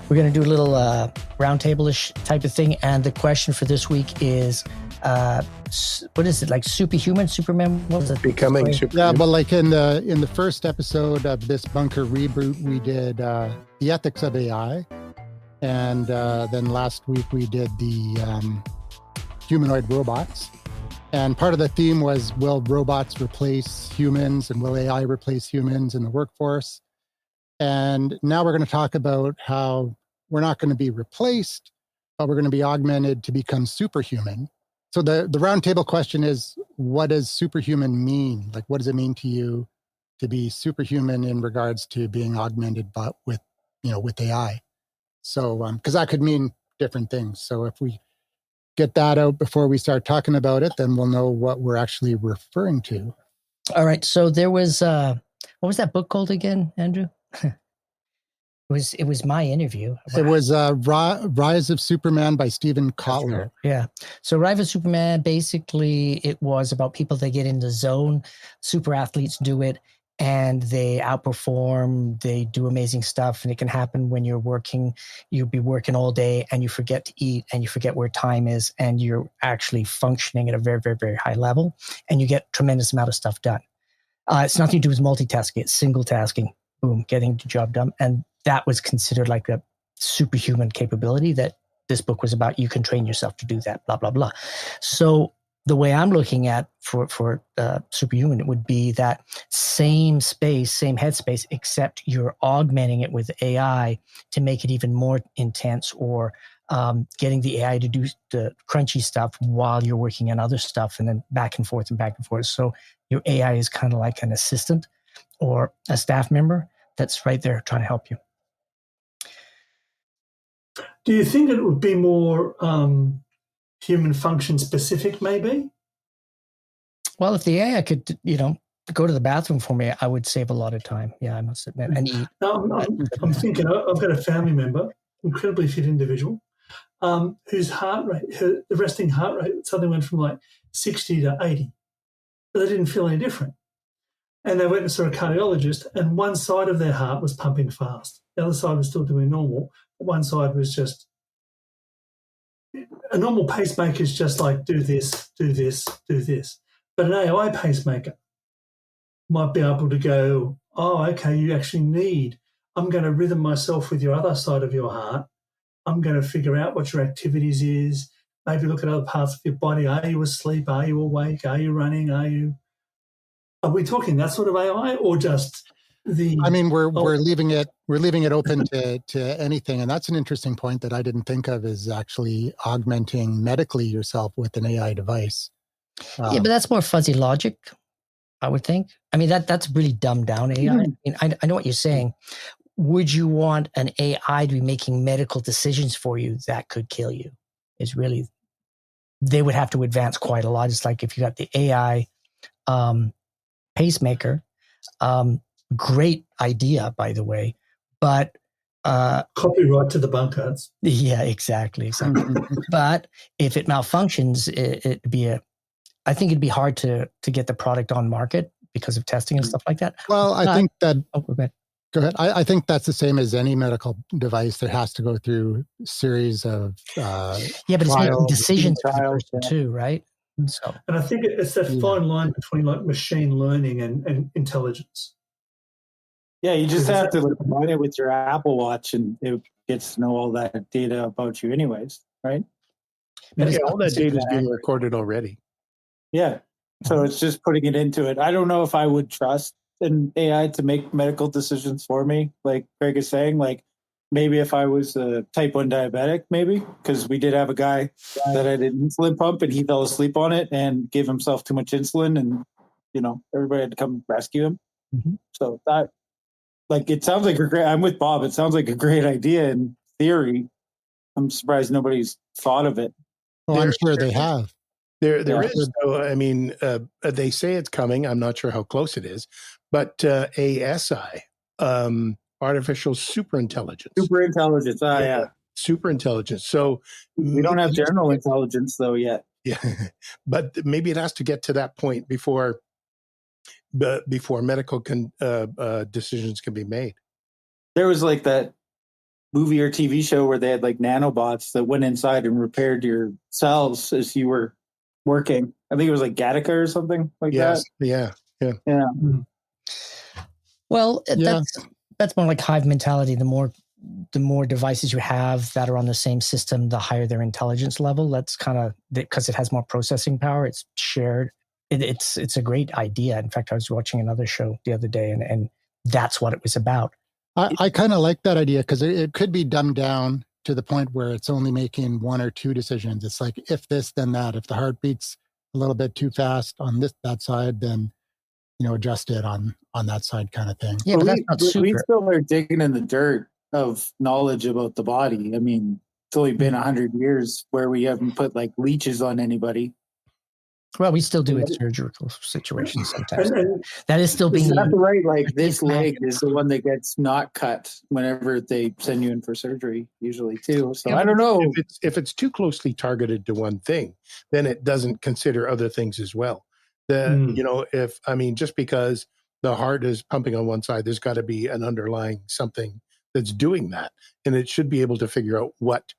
We're going to do a little roundtable-ish type of thing. And the question for this week is, what is it, like superhuman, Superman? What was it? Becoming superhuman. Yeah, but like in the first episode of this Bunker reboot, we did the ethics of AI. And then last week we did the humanoid robots. And part of the theme was, will robots replace humans and will AI replace humans in the workforce? And now we're going to talk about how we're not going to be replaced, but we're going to be augmented to become superhuman. So the roundtable question is, what does superhuman mean? Like, what does it mean to you to be superhuman in regards to being augmented but with AI? So, because that could mean different things. So if we get that out before we start talking about it, then we'll know what we're actually referring to. All right. So there was, what was that book called again, Andrew? It was my interview. It was Rise of Superman by Stephen Kotler. Yeah. So Rise of Superman, basically it was about people that get in the zone. Super athletes do it and they outperform, they do amazing stuff. And it can happen when you're working, you'll be working all day and you forget to eat and you forget where time is and you're actually functioning at a very, very, very high level and you get tremendous amount of stuff done. It's nothing to do with multitasking, it's single tasking. Boom, getting the job done. And that was considered like a superhuman capability that this book was about. You can train yourself to do that, blah, blah, blah. So the way I'm looking at for superhuman, it would be that same space, same headspace, except you're augmenting it with AI to make it even more intense, or getting the AI to do the crunchy stuff while you're working on other stuff, and then back and forth and back and forth. So your AI is kind of like an assistant or a staff member that's right there trying to help you. Do you think it would be more human function specific, maybe? Well, if the AI could, go to the bathroom for me, I would save a lot of time. Yeah, I must admit. And eat. No, I'm thinking, I've got a family member, incredibly fit individual, whose heart rate, the resting heart rate suddenly went from like 60 to 80. But they didn't feel any different. And they went and saw a cardiologist, and one side of their heart was pumping fast. The other side was still doing normal. One side was just, a normal pacemaker is just like, do this, do this, do this. But an AI pacemaker might be able to go, oh, okay, you actually need, I'm going to rhythm myself with your other side of your heart. I'm going to figure out what your activities is, maybe look at other parts of your body. Are you asleep? Are you awake? Are you running? Are we talking that sort of AI, or just the? I mean, we're leaving it open to anything, and that's an interesting point that I didn't think of, is actually augmenting medically yourself with an AI device. Yeah, but that's more fuzzy logic, I would think. I mean, that's really dumbed down AI. Mm-hmm. I mean, I know what you're saying. Would you want an AI to be making medical decisions for you that could kill you? Is really, they would have to advance quite a lot. It's like if you got the AI pacemaker, great idea, by the way, but copyright to the bunkers. Yeah, exactly. But if it malfunctions, it'd be I think it'd be hard to get the product on market because of testing and stuff like that. Well, I think that. Oh, go ahead. Go ahead. I think that's the same as any medical device that has to go through a series of but it's making decisions for the person too, right? So, and I think it's that fine line between like machine learning and intelligence. Yeah, you just have to combine it with your Apple Watch, and it gets to know all that data about you, anyways, right? But all that data is being recorded already. Yeah, so it's just putting it into it. I don't know if I would trust an AI to make medical decisions for me, like Greg is saying. Like maybe if I was a type 1 diabetic, maybe, because we did have a guy that had an insulin pump and he fell asleep on it and gave himself too much insulin, and everybody had to come rescue him. Mm-hmm. So that, like, it sounds like I'm with Bob. It sounds like a great idea in theory. I'm surprised nobody's thought of it. Well, I'm sure they have. There is. So, I mean, they say it's coming. I'm not sure how close it is, but ASI, artificial superintelligence. Superintelligence. Yeah. Superintelligence. So we don't have general intelligence though yet. Yeah, but maybe it has to get to that point before medical decisions can be made. There was like that movie or TV show where they had like nanobots that went inside and repaired your cells as you were working. I think it was like Gattaca or something like Yes. that. Yeah. Yeah. Well, Yeah. that's more like hive mentality. The more devices you have that are on the same system, the higher their intelligence level. That's kind of because it has more processing power. It's shared. It's a great idea. In fact, I was watching another show the other day, and that's what it was about. I kind of like that idea because it could be dumbed down to the point where it's only making one or two decisions. It's like, if this, then that. If the heart beats a little bit too fast on that side, then, adjust it on that side kind of thing. Yeah, but that's not super. We still are digging in the dirt of knowledge about the body. I mean, it's only been 100 years where we haven't put like leeches on anybody. Well, we still do it in surgical situations sometimes. And That is still being Is that used. right? Like this leg Imagine. is the one that gets not cut whenever they send you in for surgery, usually too. So Yeah, I don't know. If it's too closely targeted to one thing, then it doesn't consider other things as well. Just because the heart is pumping on one side, there's got to be an underlying something that's doing that, and it should be able to figure out what.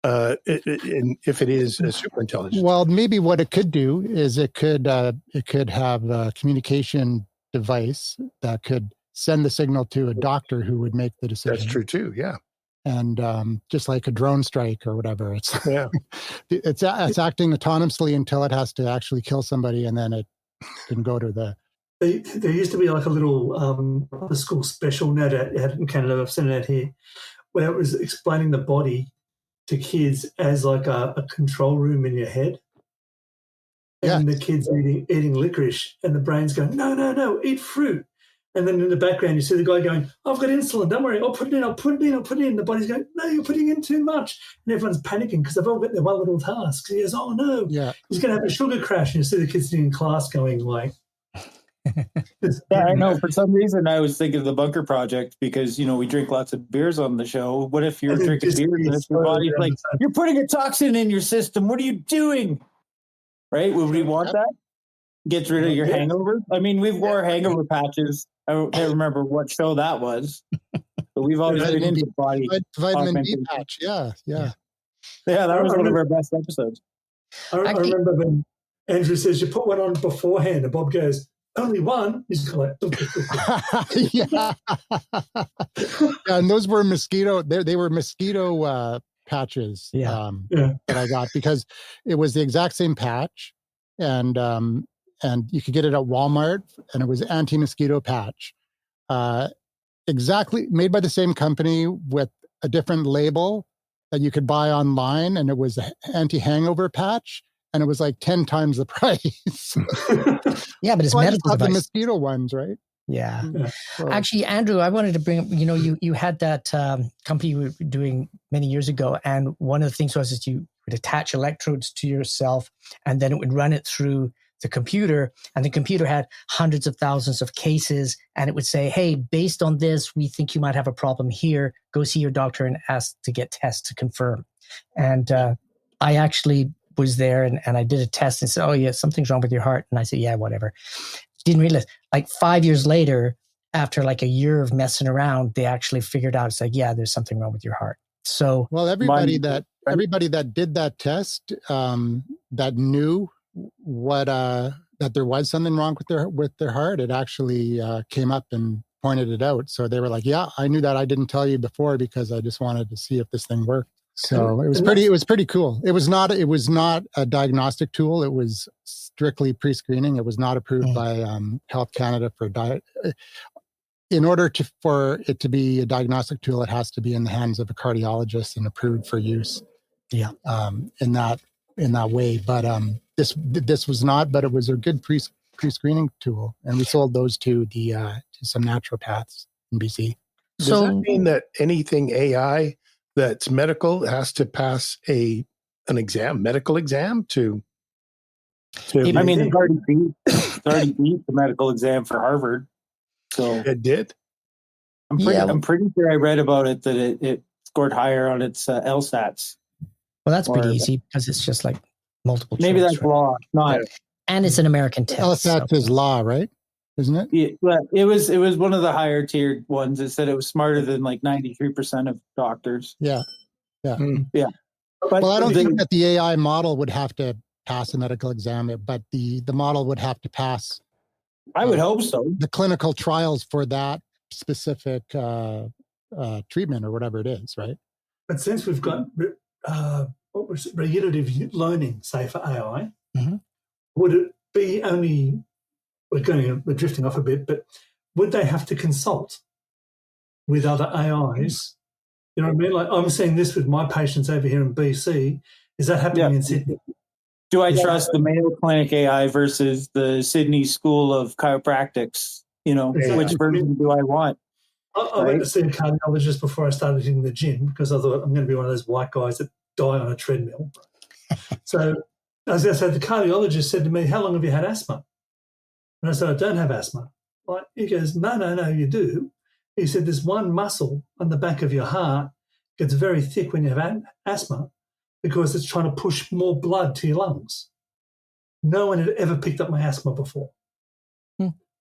If it is a super intelligence. Well, maybe what it could do is it could have a communication device that could send the signal to a doctor who would make the decision. That's true too. Yeah. And just like a drone strike or whatever, it's it's acting autonomously until it has to actually kill somebody, and then it can go to the. there used to be like a little the school special now that had in Canada. I've seen it out here, where it was explaining the body to kids as like a control room in your head. And the kids eating licorice, and the brain's going, no, eat fruit. And then in the background, you see the guy going, I've got insulin, don't worry, I'll put it in. And the body's going, no, you're putting in too much. And everyone's panicking because they've all got their one little task. He goes, oh, no, he's going to have a sugar crash. And you see the kids sitting in class going like, Yeah, I know. For some reason, I was thinking of the Bunker Project because, we drink lots of beers on the show. What if you're drinking beers and your body's like, you're putting a toxin in your system. What are you doing? Right? Would we want that? Gets rid of your hangover? I mean, we've wore hangover patches. I can't remember what show that was. But we've always been into body. Vitamin D patch. Yeah. Yeah, that was one of our best episodes. I remember when Andrew says you put one on beforehand, and Bob goes, only one. He's like, yeah. And those were mosquito. They were mosquito patches. That I got because it was the exact same patch, and you could get it at Walmart, and it was anti-mosquito patch, exactly made by the same company with a different label that you could buy online, and it was an anti-hangover patch. And it was like 10 times the price. Yeah, but it's medical the device. mosquito ones, right? Yeah. So, Actually, Andrew, I wanted to bring up, you had that company you were doing many years ago. And one of the things was that you would attach electrodes to yourself, and then it would run it through the computer. And the computer had hundreds of thousands of cases. And it would say, hey, based on this, we think you might have a problem here. Go see your doctor and ask to get tests to confirm. And I actually was there and I did a test and said, oh yeah, something's wrong with your heart. And I said, yeah, whatever. Didn't realize, like 5 years later, after like a year of messing around, they actually figured out, it's like, yeah, there's something wrong with your heart. So, well, everybody that did that test, that knew what, that there was something wrong with their heart, it actually came up and pointed it out. So they were like, yeah, I knew that. I didn't tell you before because I just wanted to see if this thing worked. So it was pretty cool. It was not a diagnostic tool. It was strictly pre-screening. It was not approved by Health Canada for diet. In order for it to be a diagnostic tool, it has to be in the hands of a cardiologist and approved for use. Yeah. In that way. But this was not. But it was a good pre-screening tool, and we sold those to some naturopaths in BC. Does that mean that anything AI that's medical has to pass an medical exam to I mean, it's already beat the medical exam for Harvard. So it did. I'm pretty sure I read about it that it scored higher on its LSATs. Well, that's pretty easy because it's just like multiple choice. Maybe that's law, not. And it's an American test. LSAT is law, right? isn't it? Yeah, but it was one of the higher tiered ones. It said it was smarter than like 93% of doctors. Yeah. But Well, I don't the- think that the AI model would have to pass a medical exam, but the model would have to pass I would hope so. the clinical trials for that specific treatment or whatever it is, right? But since we've got what was it, regulative learning, say for AI, Mhm. would it be only? We're drifting off a bit, but would they have to consult with other AIs? You know what I mean? Like I'm seeing this with my patients over here in BC. Is that happening in Sydney? Do I Yeah. trust the Mayo Clinic AI versus the Sydney School of Chiropractics? You know, Exactly. which version do I want? I went to see a cardiologist before I started in the gym because I thought I'm going to be one of those white guys that die on a treadmill. So, as I said, the cardiologist said to me, "How long have you had asthma?" And I said, "I don't have asthma." Like he goes, "No, you do." He said, "There's one muscle on the back of your heart gets very thick when you have asthma because it's trying to push more blood to your lungs." No one had ever picked up my asthma before.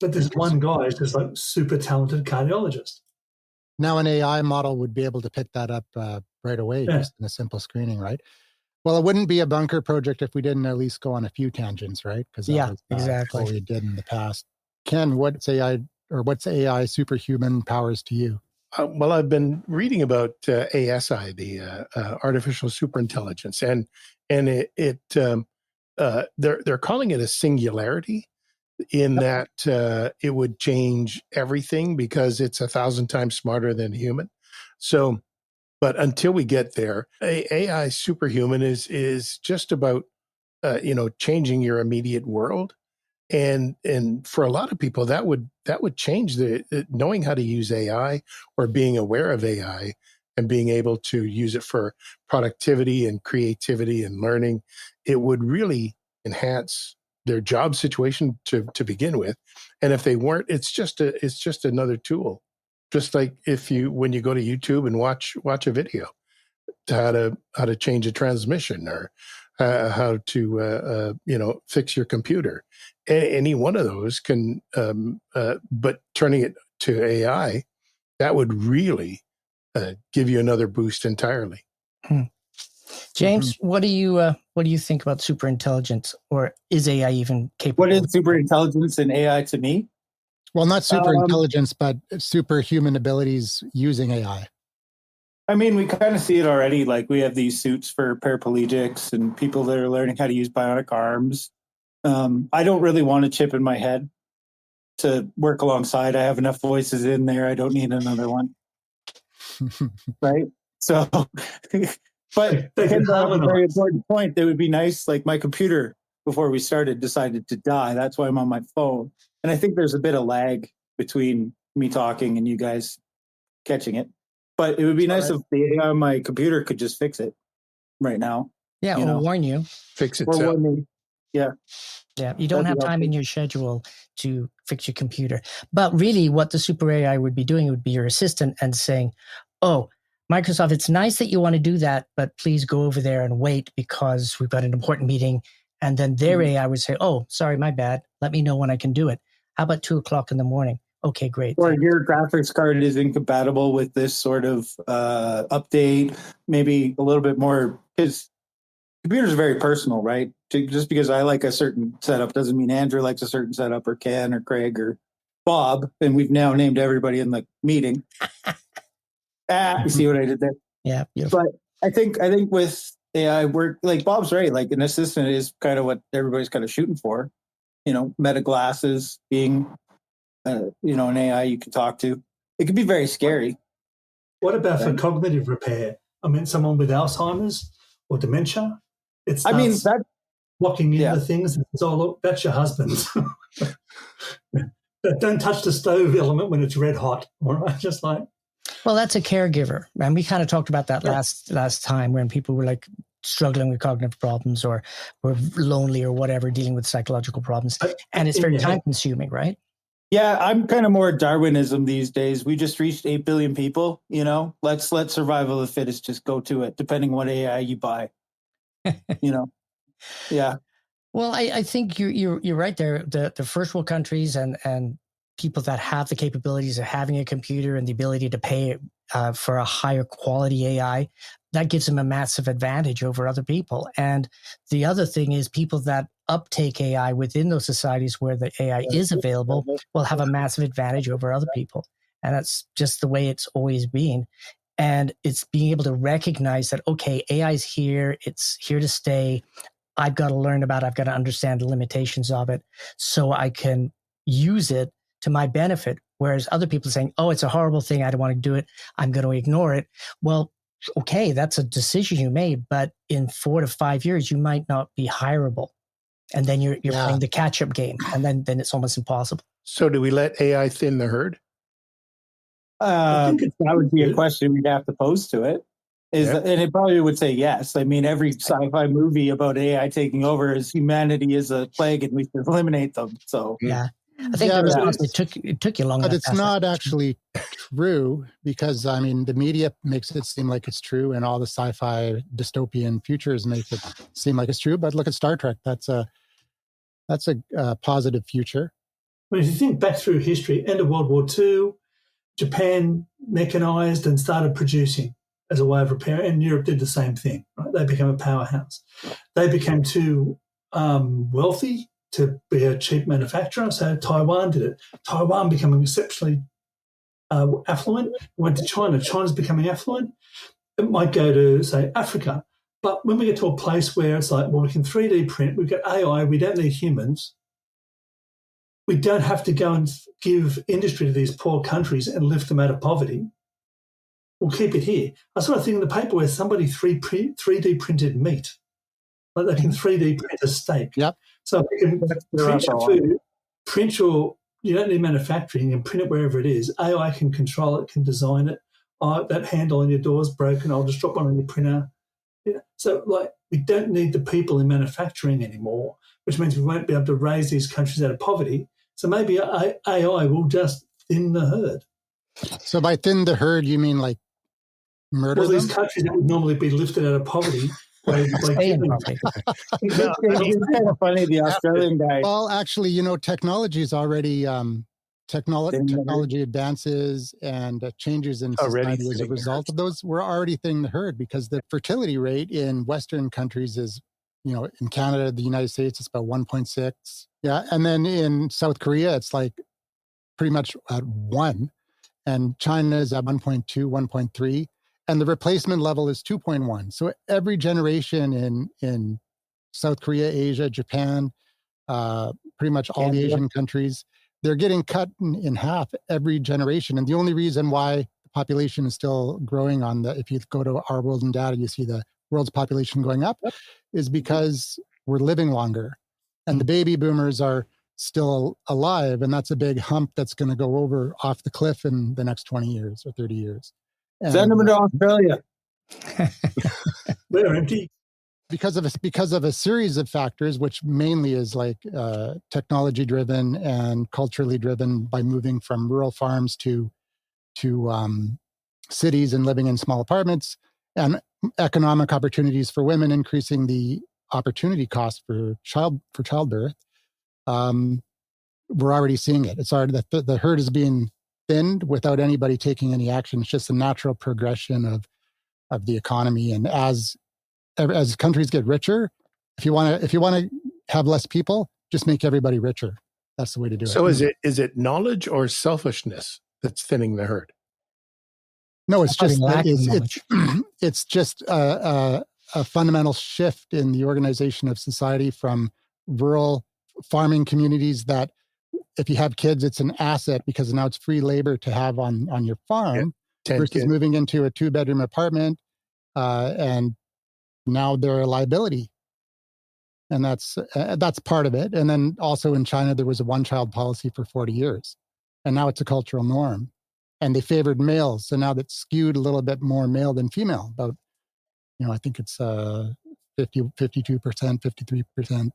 But this one guy is just like super talented cardiologist. Now an AI model would be able to pick that up right away, Yeah. just in a simple screening, right? Well, it wouldn't be a bunker project if we didn't at least go on a few tangents, right? Because Yeah, exactly. what we did in the past. Ken, what's AI superhuman powers to you? Well, I've been reading about ASI, the artificial superintelligence, and they're calling it a singularity, in that it would change everything because it's 1,000 times smarter than a human. So, but until we get there, AI superhuman is just about changing your immediate world. And for a lot of people, that would change the knowing how to use AI, or being aware of AI and being able to use it for productivity and creativity and learning. It would really enhance their job situation to begin with. And if they weren't, it's just another tool. Just like when you go to YouTube and watch a video, how to change a transmission, or how to fix your computer. Any one of those can, but turning it to AI, that would really give you another boost entirely. James, what do you think about superintelligence, or is AI even capable? What is superintelligence and AI to me? Well, not super intelligence, but superhuman abilities using AI. I mean, we kind of see it already. Like we have these suits for paraplegics and people that are learning how to use bionic arms. I don't really want a chip in my head to work alongside. I have enough voices in there. I don't need another one. Right? So, but They can Ken brought up a very harmonize. important point. That would be nice. Like my computer, before we started, decided to die. That's why I'm on my phone. And I think there's a bit of lag between me talking and you guys catching it. But it would be nice if the AI on my computer could just fix it right now. Yeah, you or know. warn you. Fix Or itself. warn me. Yeah, you don't That'd have be time in helpful. your schedule to fix your computer. But really, what the super AI would be doing would be your assistant and saying, "Oh, Microsoft, it's nice that you want to do that, but please go over there and wait because we've got an important meeting." And then their AI would say, "Oh, sorry, my bad. Let me know when I can do it. How about 2:00 in the morning? Okay, great." Or your graphics card is incompatible with this sort of update. Maybe a little bit more, because computers are very personal, right? Just because I like a certain setup doesn't mean Andrew likes a certain setup, or Ken or Craig or Bob. And we've now named everybody in the meeting. You see what I did there? Yeah, beautiful. But I think with AI, we're like Bob's right. Like an assistant is kind of what everybody's kind of shooting for. Meta glasses being, an AI you can talk to. It can be very scary. What about for cognitive repair? I mean, someone with Alzheimer's or dementia, it's that locking in yeah. the things. It's all, look, that's your husband. Don't touch the stove element when it's red hot. All right, just like. Well, that's a caregiver, and we kind of talked about that last time when people were like struggling with cognitive problems or were lonely or whatever, dealing with psychological problems, and it's very time consuming, right? Yeah, I'm kind of more Darwinism these days. We just reached 8 billion people. Let's let survival of the fittest just go to it, depending what AI you buy. Yeah. Well, I think you're right there. The first world countries and people that have the capabilities of having a computer and the ability to pay for a higher quality AI, that gives them a massive advantage over other people. And the other thing is people that uptake AI within those societies where the AI is available will have a massive advantage over other people. And that's just the way it's always been. And it's being able to recognize that, okay, AI is here. It's here to stay. I've got to learn about it. I've got to understand the limitations of it so I can use it to my benefit. Whereas other people are saying, oh, it's a horrible thing. I don't want to do it. I'm going to ignore it. Well, okay, that's a decision you made, but in 4 to 5 years, you might not be hireable. And then you're playing the catch-up game, and then it's almost impossible. So do we let AI thin the herd? That would be a question we'd have to pose to it. And it probably would say yes. I mean, every sci-fi movie about AI taking over is humanity is a plague and we should eliminate them. So yeah. I think it took you long enough. But it's not actually true because, I mean, the media makes it seem like it's true and all the sci-fi dystopian futures make it seem like it's true. But look at Star Trek. That's a positive future. Well, if you think back through history, end of World War II, Japan mechanized and started producing as a way of repair, and Europe did the same thing. Right? They became a powerhouse. They became too wealthy to be a cheap manufacturer, so Taiwan did it. Taiwan becoming exceptionally affluent, went to China. China's becoming affluent. It might go to, say, Africa. But when we get to a place where it's like, well, we can 3D print, we've got AI, we don't need humans, we don't have to go and give industry to these poor countries and lift them out of poverty. We'll keep it here. I saw a thing in the paper where somebody 3D printed meat. Like they can 3D print a steak. Yep. So we can print your food, print your, you don't need manufacturing, you can print it wherever it is. AI can control it, can design it. Oh, that handle on your door is broken, I'll just drop one on your printer. Yeah. So like we don't need the people in manufacturing anymore, which means we won't be able to raise these countries out of poverty. So maybe AI will just thin the herd. So by thin the herd, you mean like murder them? These countries that would normally be lifted out of poverty. It's kind of funny, the Australian guy. Well, actually, technology is already technology advances and changes in society as a result of those. We're already thinning the herd because the fertility rate in Western countries is, in Canada, the United States, it's about 1.6. Yeah. And then in South Korea, it's like pretty much at 1. And China is at 1.2, 1.3. And the replacement level is 2.1. So every generation in South Korea, Asia, Japan, pretty much all the Asian countries, they're getting cut in half every generation. And the only reason why the population is still growing if you go to Our World in Data, you see the world's population going up, is because we're living longer. And the baby boomers are still alive. And that's a big hump that's going to go off the cliff in the next 20 years or 30 years. Send them to Australia. They're empty. Because of a series of factors, which mainly is like technology driven and culturally driven by moving from rural farms to cities and living in small apartments, and economic opportunities for women, increasing the opportunity cost for childbirth. We're already seeing it. It's already the herd is being thinned without anybody taking any action. It's just a natural progression of the economy. And as countries get richer, if you want to have less people, just make everybody richer. That's the way to do it. So is it knowledge or selfishness that's thinning the herd? No, it's just it's just a fundamental shift in the organization of society from rural farming communities that, if you have kids, it's an asset because now it's free labor to have on your farm, versus moving into a 2-bedroom apartment, and now they're a liability. And that's part of it. And then also in China, there was a one-child policy for 40 years, and now it's a cultural norm. And they favored males, so now that's skewed a little bit more male than female. About, I think it's 52%, 53%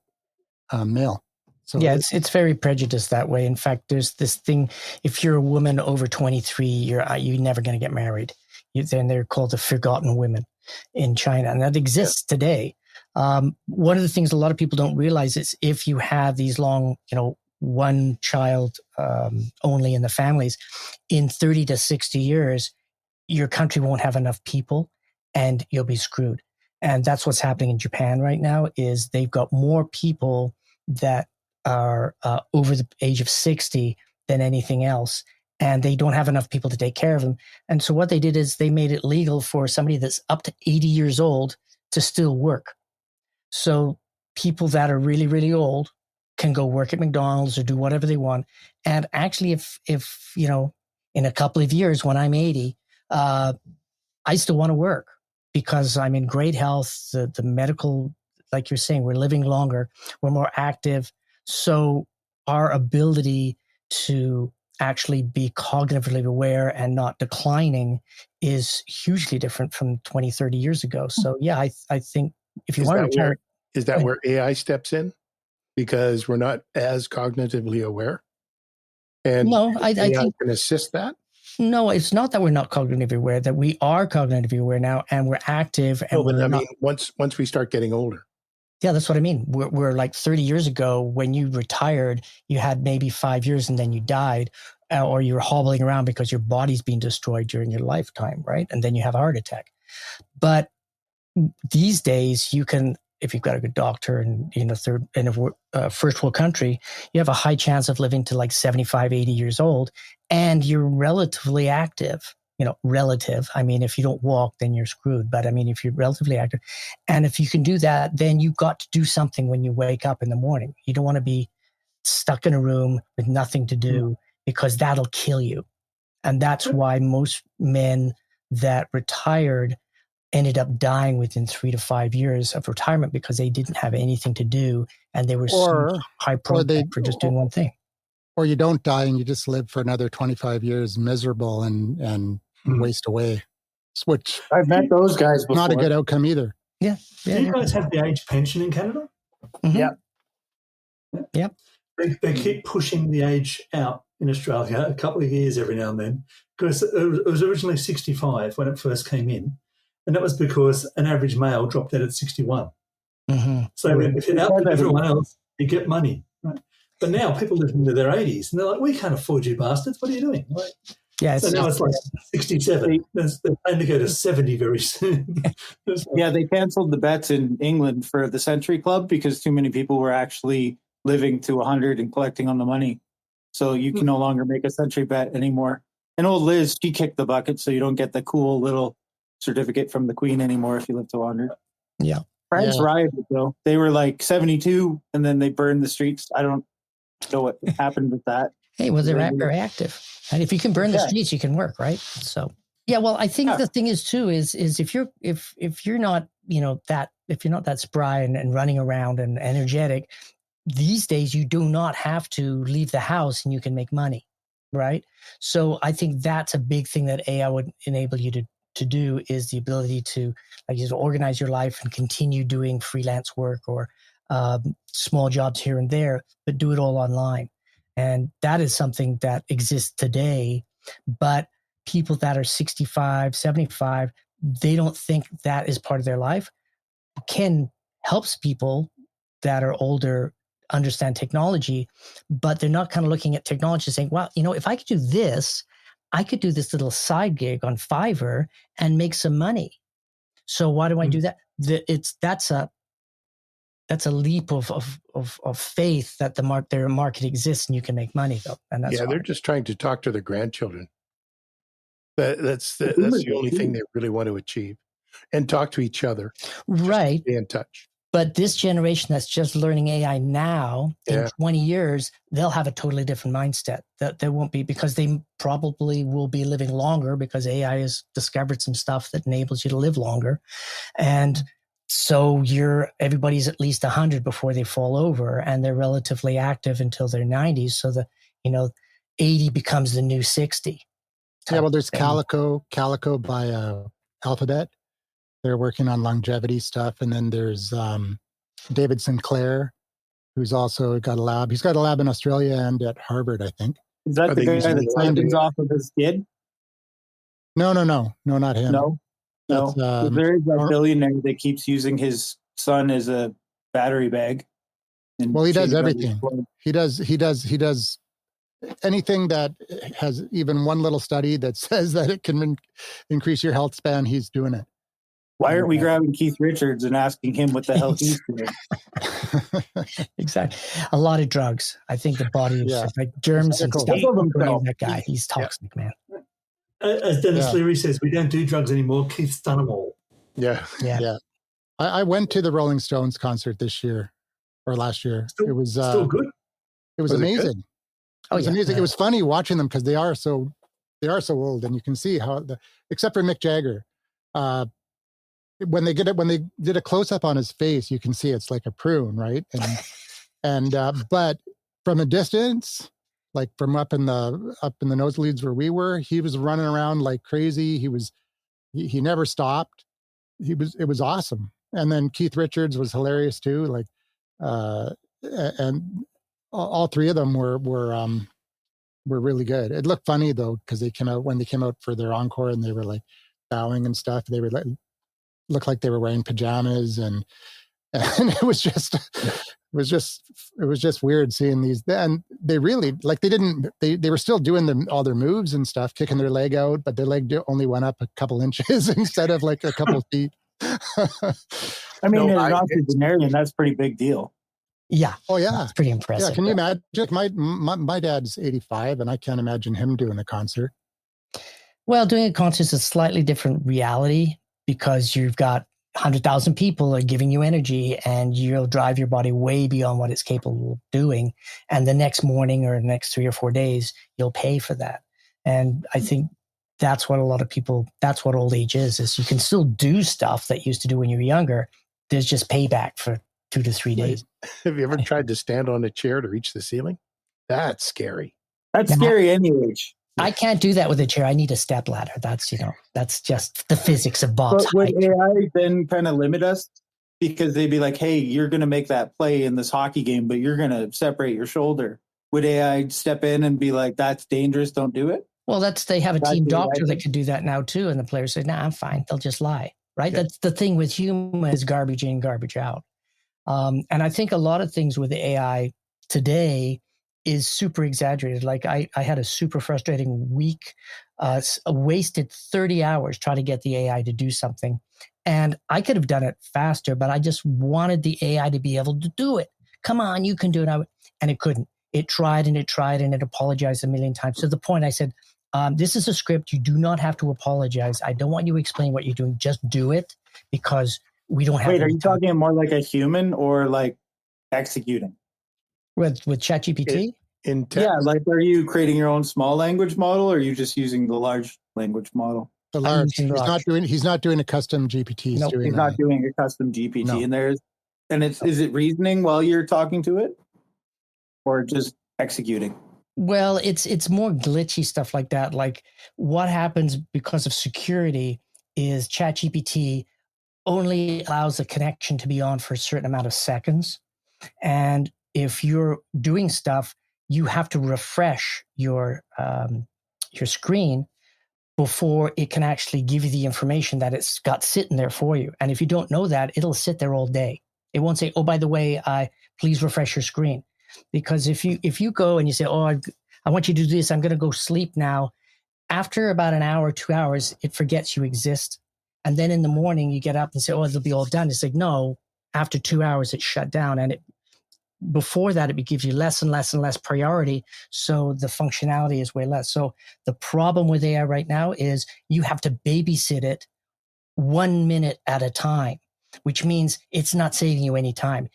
male. So yeah, it's very prejudiced that way. In fact, there's this thing: if you're a woman over 23, you're never going to get married. Then they're called the forgotten women in China, and that exists today. One of the things a lot of people don't realize is if you have these long, one child only in the families, in 30 to 60 years, your country won't have enough people and you'll be screwed. And that's what's happening in Japan right now is they've got more people that are over the age of 60 than anything else. And they don't have enough people to take care of them. And so what they did is they made it legal for somebody that's up to 80 years old to still work. So people that are really, really old can go work at McDonald's or do whatever they want. And actually, if you know, in a couple of years when I'm 80, I still want to work because I'm in great health. The medical, like you're saying, we're living longer, we're more active. So our ability to actually be cognitively aware and not declining is hugely different from 20, 30 years ago. So yeah, I think if you want to retire. Is that where AI steps in? Because we're not as cognitively aware? And no, I AI think can assist that? No, it's not that we're not cognitively aware, that we are cognitively aware now and we're active. And but I mean, once we start getting older. Yeah, that's what I mean. We're like 30 years ago when you retired, you had maybe 5 years and then you died, or you were hobbling around because your body's being destroyed during your lifetime, right? And then you have a heart attack. But these days, you can, if you've got a good doctor and in a first world country, you have a high chance of living to like 75, 80 years old, and you're relatively active. Relative. I mean, if you don't walk, then you're screwed. But I mean, if you're relatively active, and if you can do that, then you've got to do something when you wake up in the morning. You don't want to be stuck in a room with nothing to do because that'll kill you. And that's why most men that retired ended up dying within 3 to 5 years of retirement because they didn't have anything to do and they were so high programmed for just doing one thing. Or you don't die and you just live for another 25 years miserable and waste away, which I've met those guys before. Not a good outcome either. Yeah. Do you guys have the age pension in Canada? Mm-hmm. Yeah. Yep. They keep pushing the age out in Australia a couple of years every now and then because it was originally 65 when it first came in. And that was because an average male dropped out at 61. Mm-hmm. So if you're out with everyone else, you get money. Right? But now people live into their 80s and they're like, we can't afford you bastards. What are you doing? Like, yeah, so now it's like 67. They're planning to go to 70 very soon. Yeah, they canceled the bets in England for the Century Club because too many people were actually living to 100 and collecting on the money. So you can no longer make a Century bet anymore. And old Liz, she kicked the bucket, so you don't get the cool little certificate from the Queen anymore if you live to 100. Yeah. France rioted, though. They were like 72, and then they burned the streets. I don't know what happened with that. Hey, well, they're very active. And if you can burn the streets, you can work, right? So, yeah, well, I think the thing is too, is if you're not, if you're not that spry and running around and energetic, these days you do not have to leave the house and you can make money, right? So I think that's a big thing that AI would enable you to do is the ability to organize your life and continue doing freelance work or small jobs here and there, but do it all online. And that is something that exists today, but people that are 65, 75, they don't think that is part of their life. Ken helps people that are older understand technology, but they're not kind of looking at technology saying, well, if I could do this, I could do this little side gig on Fiverr and make some money. So why do I do that? That's a leap of faith that their market exists and you can make money though. And that's they're just trying to talk to their grandchildren. That's the only thing they really want to achieve, and talk to each other. Right. Stay in touch. But this generation that's just learning AI now, in 20 years, they'll have a totally different mindset. That they won't be, because they probably will be living longer because AI has discovered some stuff that enables you to live longer. And so everybody's at least 100 before they fall over, and they're relatively active until their 90s. So 80 becomes the new 60. Yeah, well, there's Calico by Alphabet. They're working on longevity stuff. And then there's David Sinclair, who's also got a lab. He's got a lab in Australia and at Harvard, I think. Is that the guy that stands off of his kid? No, not him. No. There is a billionaire that keeps using his son as a battery bag. And Well, he does shave everything. others' clothes. He does anything that has even one little study that says that it can increase your health span. He's doing it. Why aren't we grabbing Keith Richards and asking him what the hell he's doing? Exactly. A lot of drugs. I think the body is Yeah. like germs and Cool. stuff. He- That guy, he's toxic, man. As Dennis Yeah. Leary says, we don't do drugs anymore. Keith's done them all. Yeah. Yeah. I went to the Rolling Stones concert this year or last year. Still- it was Still good. it was Was it good? amazing. Oh, It was yeah. amazing. It was funny watching them because they are so old, and you can see how except for Mick Jagger, when they did a close up on his face, you can see it's like a prune, right? And but from a distance, like from up in the nosebleeds where we were, he was running around like crazy. He never stopped. It was awesome. And then Keith Richards was hilarious too. Like, and all three of them were really good. It looked funny though, because when they came out for their encore and they were like bowing and stuff, they were like, looked like they were wearing pajamas and it was just weird seeing these. And they really they were still doing all their moves and stuff, kicking their leg out, but their leg only went up a couple inches instead of like a couple feet. I mean, No, as an octogenarian, that's a pretty big deal. Yeah. Oh yeah. It's pretty impressive. Yeah, can you imagine? My dad's 85, and I can't imagine him doing a concert. Well, doing a concert is a slightly different reality because you've got 100,000 people are giving you energy and you'll drive your body way beyond what it's capable of doing. And the next morning or the next 3 or 4 days, you'll pay for that. And I think that's what that's what old age is you can still do stuff that you used to do when you were younger. There's just payback for 2 to 3 days. Have you ever tried to stand on a chair to reach the ceiling? That's scary. That's Yeah. scary any age. I can't do that with a chair. I need a step ladder. That's just the physics of Bob's But height. would AI then kind of limit us? Because they'd be like, hey, you're going to make that play in this hockey game, but you're going to separate your shoulder. Would AI step in and be like, that's dangerous, don't do it? Well, they have a That's team the doctor right that thing. can do that now too. And the players say, nah, I'm fine. They'll just lie, right? Okay. That's the thing with humans, garbage in, garbage out. And I think a lot of things with AI today is super exaggerated. Like I had a super frustrating week, wasted 30 hours trying to get the AI to do something. And I could have done it faster, but I just wanted the AI to be able to do it. Come on, you can do it. And it couldn't. It tried and it apologized a million times. To the point I said, this is a script. You do not have to apologize. I don't want you to explain what you're doing. Just do it because we don't have Wait, are any you time. talking more like a human or like executing? with ChatGPT? In Yeah, like are you creating your own small language model or are you just using the large language model? The I'm large, using large. he's not doing a custom GPT. He's Nope. doing He's not doing a custom GPT No. and is it reasoning while you're talking to it? Or just executing? Well, it's more glitchy stuff like that. Like what happens because of security is ChatGPT only allows the connection to be on for a certain amount of seconds. And if you're doing stuff, you have to refresh your screen before it can actually give you the information that it's got sitting there for you. And if you don't know that, it'll sit there all day. It won't say, oh, by the way, please refresh your screen. Because if you go and you say, oh, I want you to do this, I'm going to go sleep now. After about an hour, 2 hours, it forgets you exist. And then in the morning, you get up and say, oh, it'll be all done. It's like, no, after 2 hours, it's shut down. And before that, it gives you less and less and less priority. So the functionality is way less. So the problem with AI right now is you have to babysit it 1 minute at a time, which means it's not saving you any time.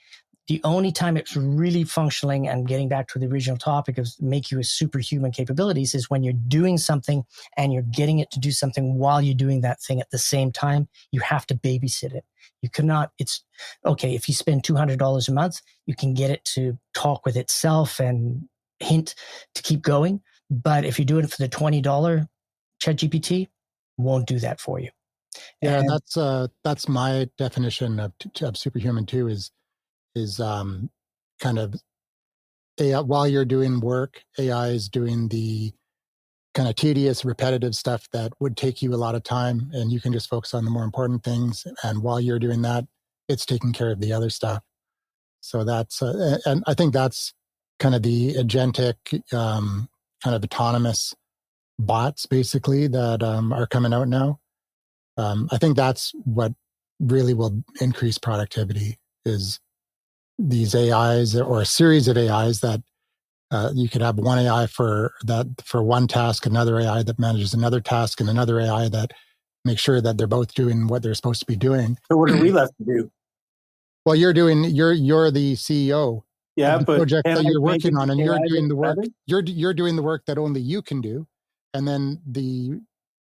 The only time it's really functioning and getting back to the original topic of make you a superhuman capabilities is when you're doing something and you're getting it to do something while you're doing that thing at the same time. You have to babysit it. You cannot, it's okay. If you spend $200 a month, you can get it to talk with itself and hint to keep going. But if you do it for the $20 ChatGPT, won't do that for you. Yeah, And that's my definition of superhuman too. Is kind of AI, while you're doing work, AI is doing the kind of tedious, repetitive stuff that would take you a lot of time, and you can just focus on the more important things. And while you're doing that, it's taking care of the other stuff. So that's and I think that's kind of the agentic kind of autonomous bots basically that are coming out now. I think that's what really will increase productivity is these AIs or a series of AIs that you could have one AI for one task, another AI that manages another task, and another AI that makes sure that they're both doing what they're supposed to be doing. So what are we left to do? Well, you're the CEO. Yeah, of the but project that you're working on, and you're AI doing the work. better? You're doing the work that only you can do, and then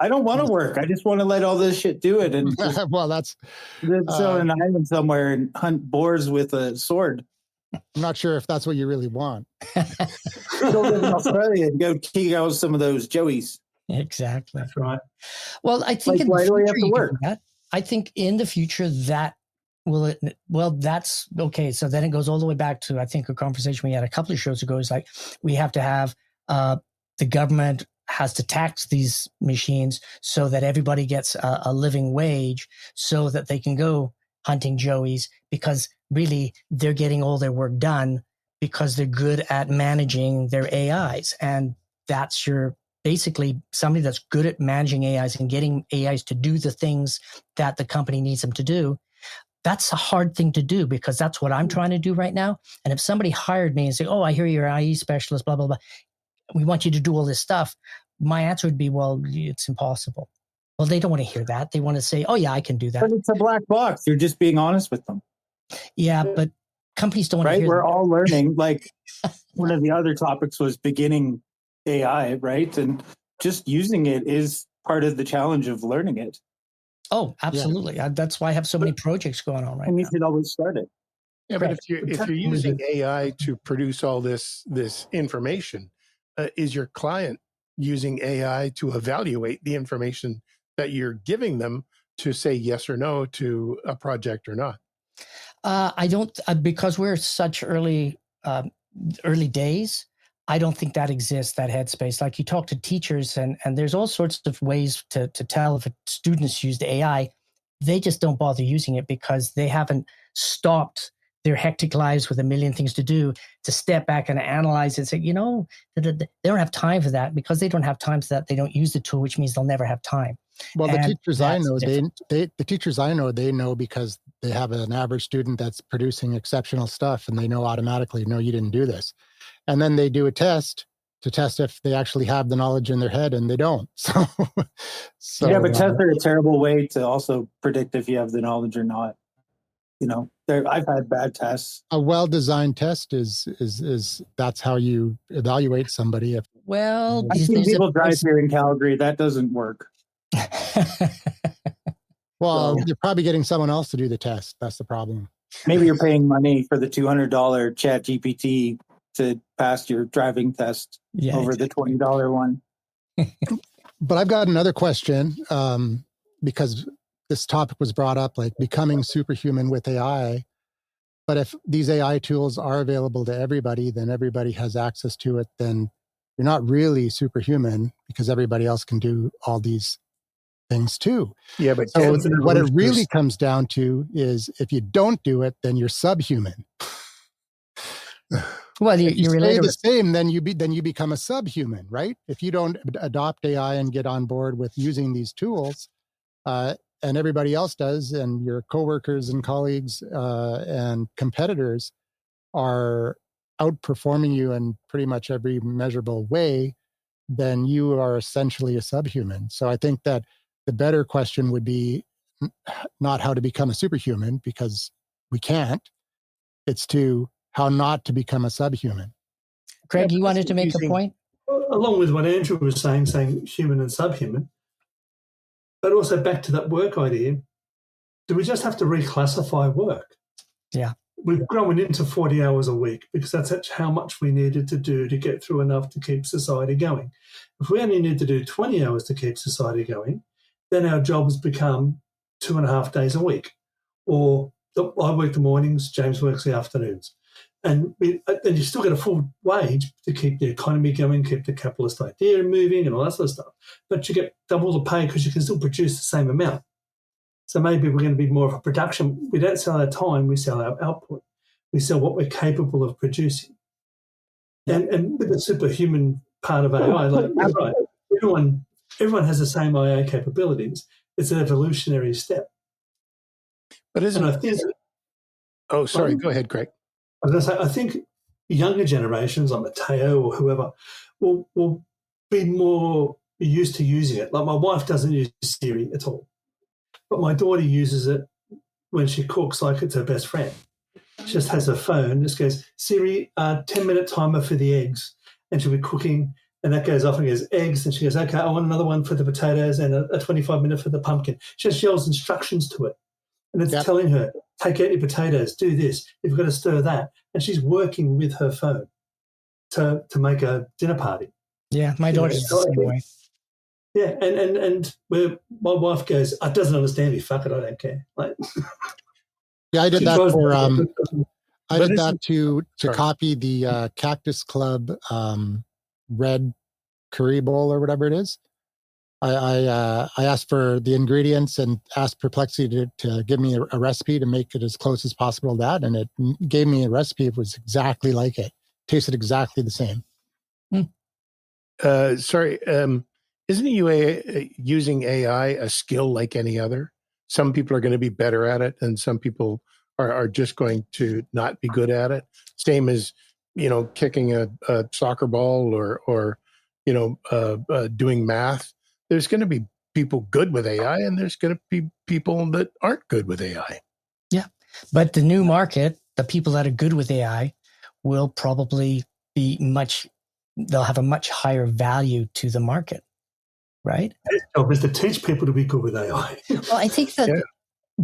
I don't want to work. I just want to let all this shit do it and just well, that's live on an island somewhere and hunt boars with a sword. I'm not sure if that's what you really want. Go live in Australia and go kick out some of those joeys. Exactly. That's right. Well, I think Like, in the why do we have future to you can work? do that. I think in the future that will, well, that's okay. So then it goes all the way back to, I think, a conversation we had a couple of shows ago is like, we have to have the government has to tax these machines so that everybody gets a living wage so that they can go hunting joeys, because really they're getting all their work done because they're good at managing their AIs. And that's your basically somebody that's good at managing AIs and getting AIs to do the things that the company needs them to do. That's a hard thing to do because that's what I'm trying to do right now. And if somebody hired me and say, oh, I hear you're an AI specialist, blah, blah, blah, we want you to do all this stuff, my answer would be, well, it's impossible. Well, they don't want to hear that. They want to say, oh, yeah, I can do that. But it's a black box. You're just being honest with them. Yeah, but companies don't want to Right? hear We're that. all learning. Like one of the other topics was beginning AI, right? And just using it is part of the challenge of learning it. Oh, absolutely. That's why I have so many projects going on right And you now. should always start it. Yeah, but Correct. if you're using AI to produce all this information, is your client using AI to evaluate the information that you're giving them to say yes or no to a project or not? I don't, because we're such early days, I don't think that exists, that headspace. Like you talk to teachers and there's all sorts of ways to tell if a student's used AI. They just don't bother using it because they haven't stopped their hectic lives with a million things to do to step back and analyze it and say, they don't have time for that. Because they don't have time for that, they don't use the tool, which means they'll never have time. Well, the And teachers I that's know, different. the teachers I know, they know because they have an average student that's producing exceptional stuff, and they know automatically, no, you didn't do this. And then they do a test to test if they actually have the knowledge in their head, and they don't. So Yeah, but tests are a terrible way to also predict if you have the knowledge or not. I've had bad tests. a well-designed test is that's how you evaluate somebody. If Well, I've seen people drive here in Calgary. That doesn't work. well, So- you're probably getting someone else to do the test. That's the problem. Maybe you're paying money for the $200 Chat GPT to pass your driving test Yeah, over the $20 one. But I've got another question because this topic was brought up, like becoming superhuman with AI. But if these AI tools are available to everybody, then everybody has access to it. Then you're not really superhuman because everybody else can do all these things too. Yeah, but So Captain what it Bruce. really comes down to is if you don't do it, then you're subhuman. well, If you you're stay related. the same, then you become a subhuman, right? If you don't adopt AI and get on board with using these tools, and everybody else does, and your coworkers and colleagues and competitors are outperforming you in pretty much every measurable way, then you are essentially a subhuman. So I think that the better question would be not how to become a superhuman, because we can't. It's to how not to become a subhuman. Craig, Yeah, you but wanted to make a using- point? Along with what Andrew was saying human and subhuman, but also back to that work idea. Do we just have to reclassify work? Yeah. We've grown into 40 hours a week because that's how much we needed to do to get through enough to keep society going. If we only need to do 20 hours to keep society going, then our jobs become 2.5 days a week. Or I work the mornings, James works the afternoons. And you still get a full wage to keep the economy going, keep the capitalist idea moving and all that sort of stuff. But you get double the pay because you can still produce the same amount. So maybe we're going to be more of a production. We don't sell our time, we sell our output. We sell what we're capable of producing. And with the superhuman part of AI, like you're right, everyone has the same AI capabilities. It's an evolutionary step. But isn't And I think, oh, sorry, go ahead, Craig. I was going to say, I think younger generations like Mateo or whoever will be more used to using it. Like my wife doesn't use Siri at all, but my daughter uses it when she cooks like it's her best friend. She just has her phone, just goes, Siri, 10-minute timer for the eggs. And she'll be cooking, and that goes off and goes, eggs. And she goes, okay, I want another one for the potatoes and a 25-minute for the pumpkin. She just yells instructions to it. And it's telling her, take out your potatoes, do this, you've got to stir that. And she's working with her phone to make a dinner party. Yeah, my daughter's the same way. Yeah, and where my wife goes, I doesn't understand me, fuck it, I don't care. Like, yeah, I did that for I did that to sorry. copy the Cactus Club red curry bowl or whatever it is. I asked for the ingredients and asked Perplexity to give me a recipe to make it as close as possible to that, and it gave me a recipe. It was exactly like it. Tasted exactly the same. Sorry, isn't you using AI a skill like any other? Some people are going to be better at it, and some people are just going to not be good at it. Same as, kicking a soccer ball or doing math. There's going to be people good with AI, and there's going to be people that aren't good with AI. Yeah, but the new market, the people that are good with AI, will probably be they'll have a much higher value to the market, right? Our job is to teach people to be good with AI. Well, I think that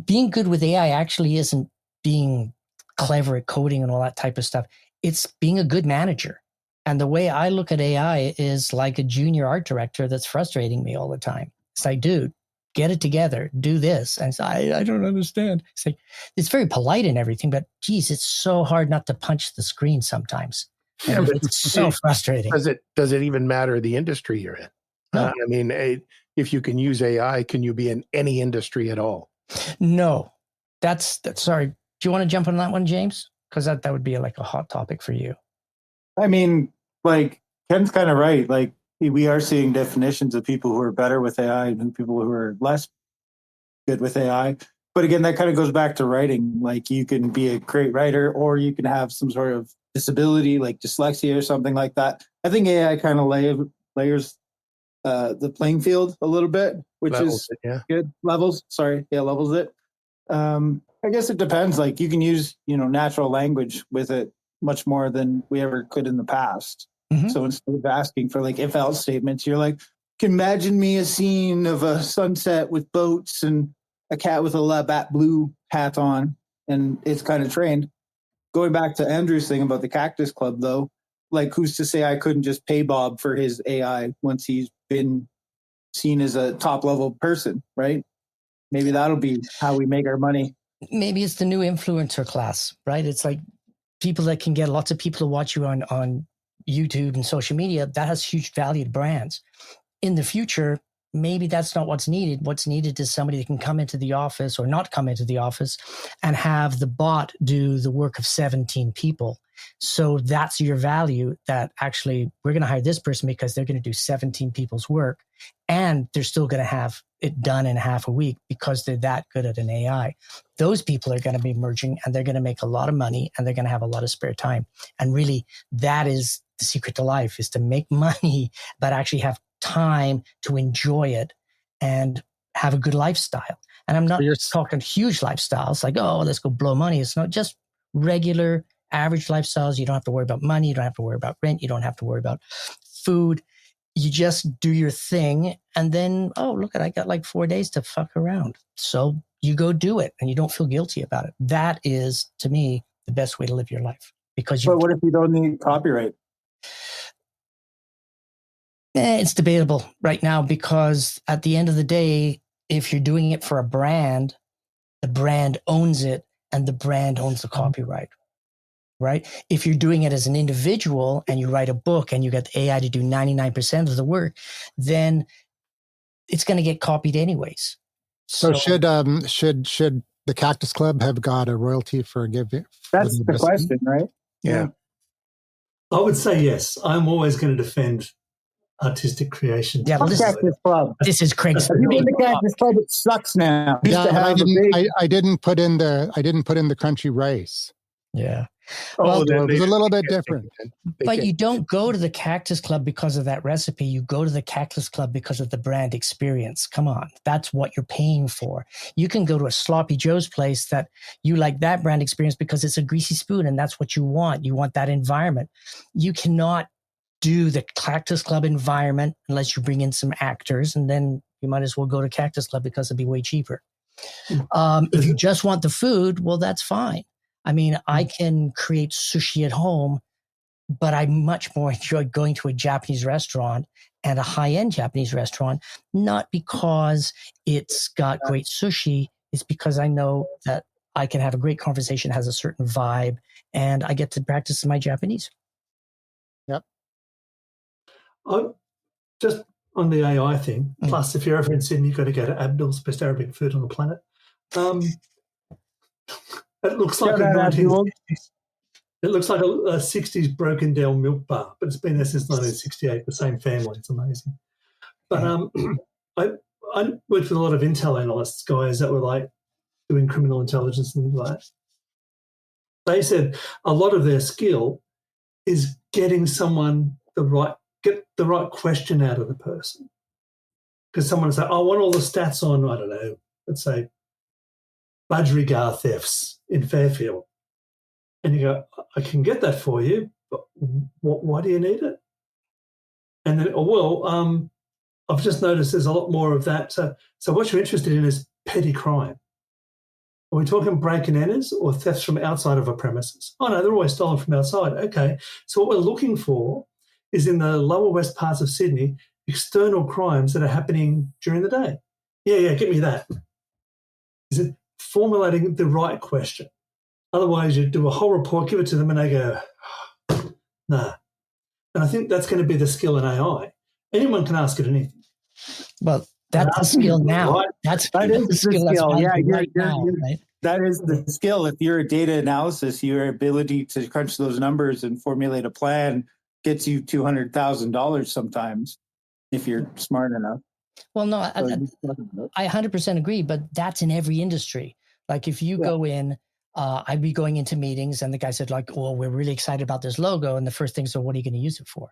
being good with AI actually isn't being clever at coding and all that type of stuff. It's being a good manager. And the way I look at AI is like a junior art director that's frustrating me all the time. It's like, dude, get it together, do this. And it's, I don't understand. It's like, it's very polite and everything, but geez, it's so hard not to punch the screen sometimes. Yeah, but it's so frustrating. Does it even matter the industry you're in? No. If you can use AI, can you be in any industry at all? No, that's sorry. Do you want to jump on that one, James? Because that would be like a hot topic for you. I mean, like Ken's kind of right. Like we are seeing definitions of people who are better with AI and people who are less good with AI. But again, that kind of goes back to writing. Like you can be a great writer, or you can have some sort of disability like dyslexia or something like that. I think AI kind of layers the playing field a little bit, which levels is good. Levels it. I guess it depends. Like you can use, natural language with it much more than we ever could in the past. Mm-hmm. So instead of asking for like if-else statements, you're like, can imagine me a scene of a sunset with boats and a cat with a Labatt Blue hat on, and it's kind of trained. Going back to Andrew's thing about the Cactus Club, though, like who's to say I couldn't just pay Bob for his AI once he's been seen as a top-level person, right? Maybe that'll be how we make our money. Maybe it's the new influencer class, right? It's like people that can get lots of people to watch you on YouTube and social media. That has huge value to brands. In the future, maybe that's not what's needed. What's needed is somebody that can come into the office or not come into the office and have the bot do the work of 17 people. So that's your value, that actually we're going to hire this person because they're going to do 17 people's work, and they're still going to have it done in half a week because they're that good at an AI. Those people are going to be emerging, and they're going to make a lot of money, and they're going to have a lot of spare time. And really, that is the secret to life, is to make money, but actually have time to enjoy it and have a good lifestyle. And I'm not talking huge lifestyles like, oh, let's go blow money. It's not just regular, average lifestyles. You don't have to worry about money. You don't have to worry about rent. You don't have to worry about food. You just do your thing. And then, oh, look, I got like 4 days to fuck around. So you go do it and you don't feel guilty about it. That is, to me, the best way to live your life. Because But what if you don't need copyright? It's debatable right now, because at the end of the day, if you're doing it for a brand, the brand owns it and the brand owns the copyright, right? If you're doing it as an individual and you write a book and you get the AI to do 99% of the work, then it's going to get copied anyways. So should the Cactus Club have got a royalty for giving? That's the question, right? Yeah. I would say yes. I'm always going to defend artistic creation. Yeah, well, Cactus Club. This is Craig's. Have you been to Cactus Club? It sucks now. Used Yeah, to but have a big. I didn't put in the crunchy rice. Yeah. Oh, So then it was a little bit they different. But you don't go to the Cactus Club because of that recipe. You go to the Cactus Club because of the brand experience. Come on. That's what you're paying for. You can go to a Sloppy Joe's place that you like that brand experience because it's a greasy spoon and that's what you want. You want that environment. You cannot do the Cactus Club environment unless you bring in some actors, and then you might as well go to Cactus Club because it'd be way cheaper. If you just want the food, well, that's fine. I mean, I can create sushi at home, but I much more enjoy going to a Japanese restaurant and a high-end Japanese restaurant, not because it's got great sushi. It's because I know that I can have a great conversation, has a certain vibe, and I get to practice my Japanese. Yep. Just on the AI thing, plus if you're ever in Sydney, you've got to go to Abdul's best Arabic food on the planet. It looks like it looks like a 60s broken down milk bar, but it's been there since 1968, the same family. It's amazing. But I worked with a lot of intel analysts, guys that were like doing criminal intelligence and things like that. They said a lot of their skill is getting someone get the right question out of the person. Because someone will say, I want all the stats on, I don't know, let's say Budgerigar thefts in Fairfield. And you go, I can get that for you, but why do you need it? And then, I've just noticed there's a lot more of that. So what you're interested in is petty crime. Are we talking break and enters or thefts from outside of a premises? Oh, no, they're always stolen from outside. Okay. So what we're looking for is in the lower west parts of Sydney, external crimes that are happening during the day. Yeah, get me that. Is it formulating the right question? Otherwise, you do a whole report, give it to them, and they go, nah. And I think that's going to be the skill in AI. Anyone can ask it anything. Well, that's the skill now. Right. That is the skill. Yeah, right? that is the skill. If you're a data analysis, your ability to crunch those numbers and formulate a plan gets you $200,000 sometimes if you're smart enough. Well, no, I 100% agree, but that's in every industry. Like if you go in, I'd be going into meetings and the guy said like, well, we're really excited about this logo. And the first thing, so what are you going to use it for?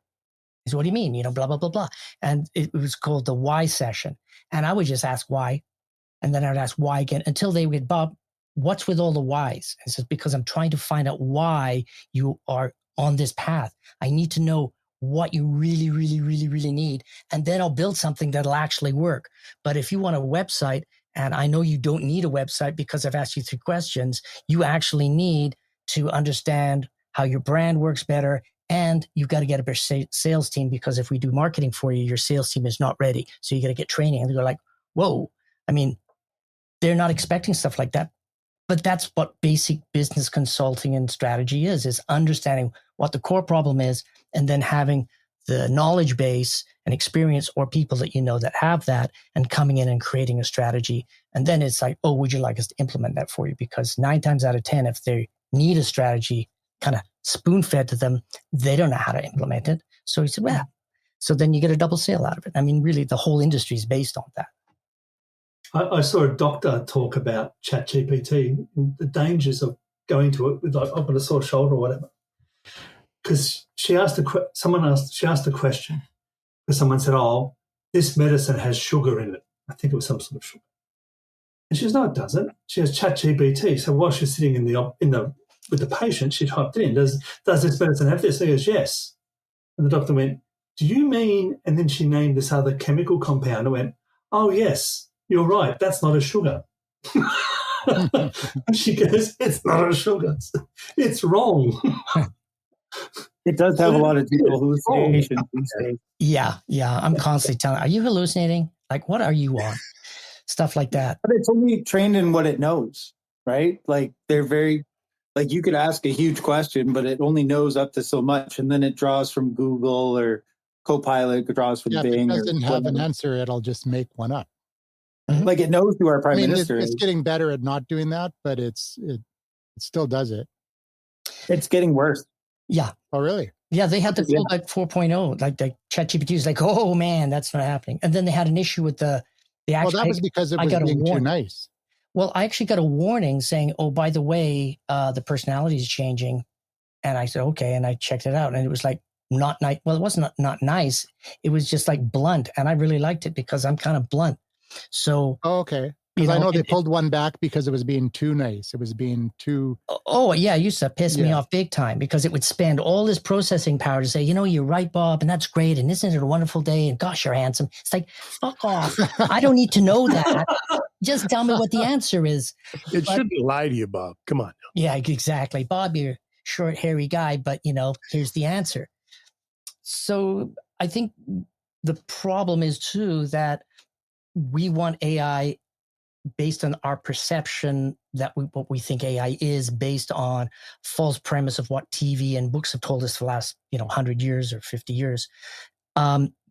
He said, what do you mean? Blah, blah, blah, blah. And it was called the why session. And I would just ask why. And then I'd ask why again until they would, Bob, what's with all the whys? And he says, because I'm trying to find out why you are on this path. I need to know what you really, really, really, really need. And then I'll build something that'll actually work. But if you want a website, and I know you don't need a website because I've asked you 3 questions, you actually need to understand how your brand works better. And you've got to get a better sales team, because if we do marketing for you, your sales team is not ready. So you got to get training. And they're like, whoa, I mean, they're not expecting stuff like that. But that's what basic business consulting and strategy is understanding what the core problem is and then having the knowledge base and experience or people that that have that and coming in and creating a strategy. And then it's like, oh, would you like us to implement that for you? Because 9 times out of 10, if they need a strategy kind of spoon-fed to them, they don't know how to implement it. So he said, well, so then you get a double sale out of it. I mean, really, the whole industry is based on that. I saw a doctor talk about ChatGPT and the dangers of going to it with like, I've got a sore shoulder or whatever. Because she asked a question because someone said, oh, this medicine has sugar in it. I think it was some sort of sugar. And she goes, no, it doesn't. She has ChatGPT. So while she's sitting with the patient, she typed it in, does this medicine have this? He goes, yes. And the doctor went, do you mean, and then she named this other chemical compound and went, oh, yes, you're right, that's not a sugar. And she goes, it's not a sugar. It's wrong. It does have a lot of people hallucinations these days. Yeah. I'm constantly telling, are you hallucinating? Like, what are you on? Stuff like that. But it's only trained in what it knows, right? Like they're very, like you could ask a huge question, but it only knows up to so much. And then it draws from Google or Copilot, draws from Bing. If it doesn't have an answer, it'll just make one up. Mhm. Like it knows who our I prime mean, minister it's is. getting better at not doing that, but it still does it. It's getting worse. Yeah. Oh, really? Yeah, they had the Yeah. fallback 4.0, like ChatGPT is like, oh man, that's not happening. And then they had an issue with the Well, actual. that was because it I was got a being too warning. nice. Well, I actually got a warning saying, oh, by the way, the personality is changing. And I said, okay. And I checked it out. And it was like not nice. Well, it wasn't not nice. It was just like blunt. And I really liked it because I'm kind of blunt. So, Oh, okay. you Because I know, know they pulled one back because it was being too nice. It was being too. oh, yeah, it used to piss me Yeah. off big time because it would spend all this processing power to say, you know, you're right, Bob, and that's great. And isn't it a wonderful day? And gosh, you're handsome. It's like, fuck off. I don't need to know that. Just tell me what the answer is. It But- shouldn't lie to you, Bob. Come on. Yeah, exactly. Bob, you're a short, hairy guy, but, you know, here's the answer. So I think the problem is, too, that we want AI based on our perception that what we think AI is, based on false premise of what TV and books have told us for the last 100 years or 50 years.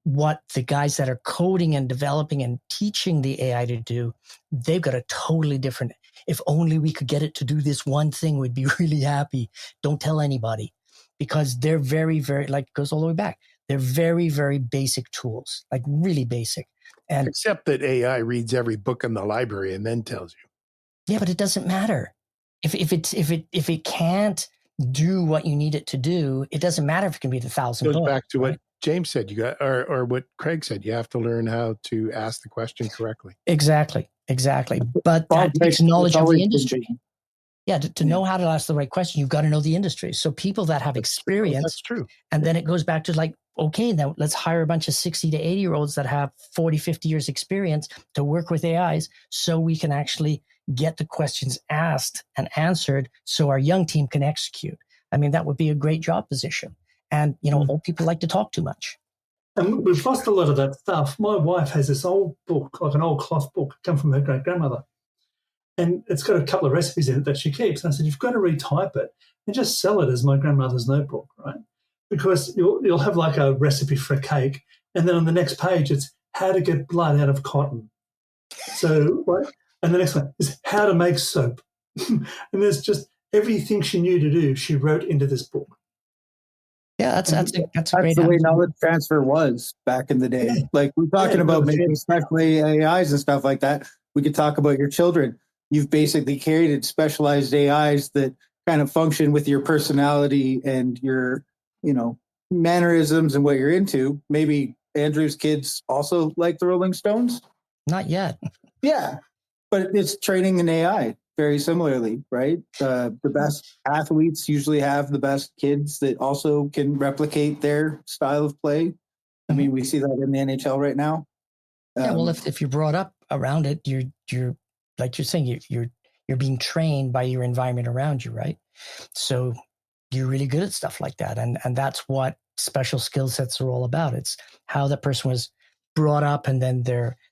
What the guys that are coding and developing and teaching the AI to do, they've got a totally different. If only we could get it to do this one thing, we'd be really happy. Don't tell anybody, because they're very, very, like, goes all the way back. They're very, very basic tools, like really basic. And Except that AI reads every book in the library and then tells you. yeah, but it doesn't matter. If it can't do what you need it to do, it doesn't matter if it can read 1,000 Goes books. back to right? what James said. You got, or what Craig said. You have to learn how to ask the question correctly. Exactly. But Bob that takes Craig, knowledge it's of always the been industry. big. Yeah, to know how to ask the right question, you've got to know the industry. So people that have experience, That's true. and then it goes back to like, okay, now let's hire a bunch of 60 to 80-year-olds that have 40, 50 years experience to work with AIs so we can actually get the questions asked and answered so our young team can execute. I mean, that would be a great job position. And, old people like to talk too much. And we've lost a lot of that stuff. My wife has this old book, like an old cloth book, come from her great-grandmother. And it's got a couple of recipes in it that she keeps. And I said, you've got to retype it and just sell it as my grandmother's notebook, right? Because you'll have like a recipe for a cake. And then on the next page, it's how to get blood out of cotton. So, and the next one is how to make soap. And there's just everything she knew to do, she wrote into this book. Yeah, that's a great That's the way attitude. knowledge transfer was back in the day. Yeah. Like we're talking Yeah, about that's making it. especially AIs and stuff like that. We could talk about your children. You've basically created specialized AIs that kind of function with your personality and your, mannerisms and what you're into. Maybe Andrew's kids also like the Rolling Stones. Not yet. Yeah, but it's training an AI very similarly, right? The best athletes usually have the best kids that also can replicate their style of play. I mean, we see that in the NHL right now. Yeah, well, if you're brought up around it, you're like you're saying, you're being trained by your environment around you, right? So you're really good at stuff like that, and that's what special skill sets are all about. It's how that person was brought up, and then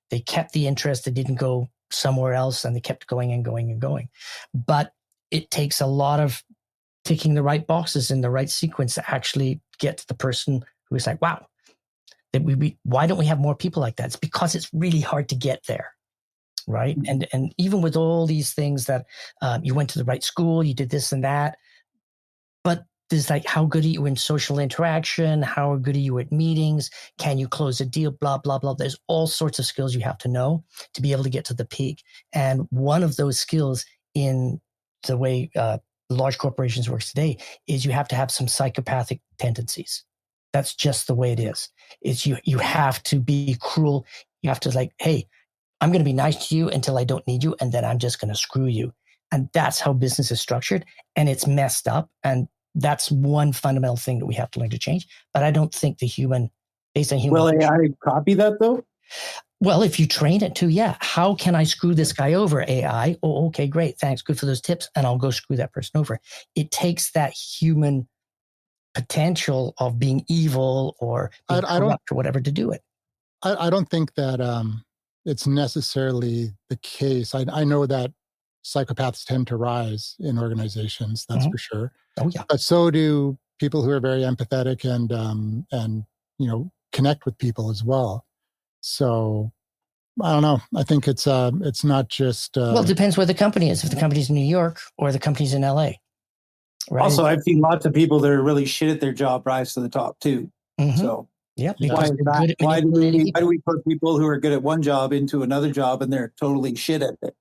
they kept the interest. They didn't go somewhere else, and they kept going and going and going. But it takes a lot of ticking the right boxes in the right sequence to actually get to the person who is like, wow. Why don't we have more people like that? It's because it's really hard to get there, right? And even with all these things that you went to the right school, you did this and that, but there's like, how good are you in social interaction? How good are you at meetings? Can you close a deal? Blah, blah, blah. There's all sorts of skills you have to know to be able to get to the peak. And one of those skills in the way large corporations works today is you have to have some psychopathic tendencies. That's just the way it is. It's you have to be cruel. You have to like, hey, I'm going to be nice to you until I don't need you, and then I'm just going to screw you. And that's how business is structured, and it's messed up. And that's one fundamental thing that we have to learn to change. But I don't think based on human. Will AI copy that though? Well, if you train it to, yeah. How can I screw this guy over, AI? Oh, okay, great. Thanks. Good for those tips. And I'll go screw that person over. It takes that human potential of being evil or being corrupt or whatever to do it. I don't think that it's necessarily the case. I know that psychopaths tend to rise in organizations, that's for sure. Oh yeah. But so do people who are very empathetic and connect with people as well. So I don't know. I think it's not just. Well, it depends where the company is. If the company's in New York or the company's in LA. Right? Also, I've seen lots of people that are really shit at their job rise to the top too. Mhm. So Yep. Yeah. why because is they're that? good at Why do manipulating we people. put people who are good at one job into another job and they're totally shit at it?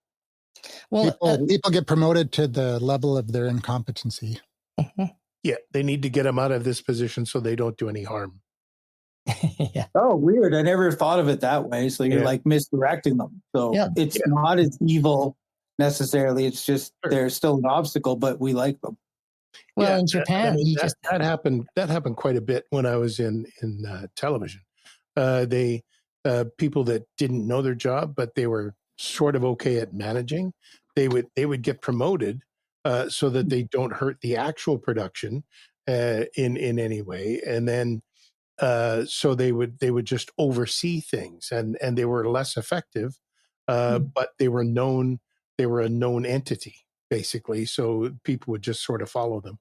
Well, people get promoted to the level of their incompetency. mhm. Yeah, they need to get them out of this position so they don't do any harm. Yeah. Oh, weird. I never thought of it that way. So you're Yeah. like misdirecting them. So Yeah. it's Yeah. not as evil necessarily. It's just Sure. they're still an obstacle, but we like them. Well, Yeah, in Japan, you just that happened. That happened quite a bit when I was in television. They people that didn't know their job, but they were sort of okay at managing. They would get promoted so that they don't hurt the actual production in any way, and then so they would just oversee things, and they were less effective, but they were known. They were a known entity basically, so people would just sort of follow them.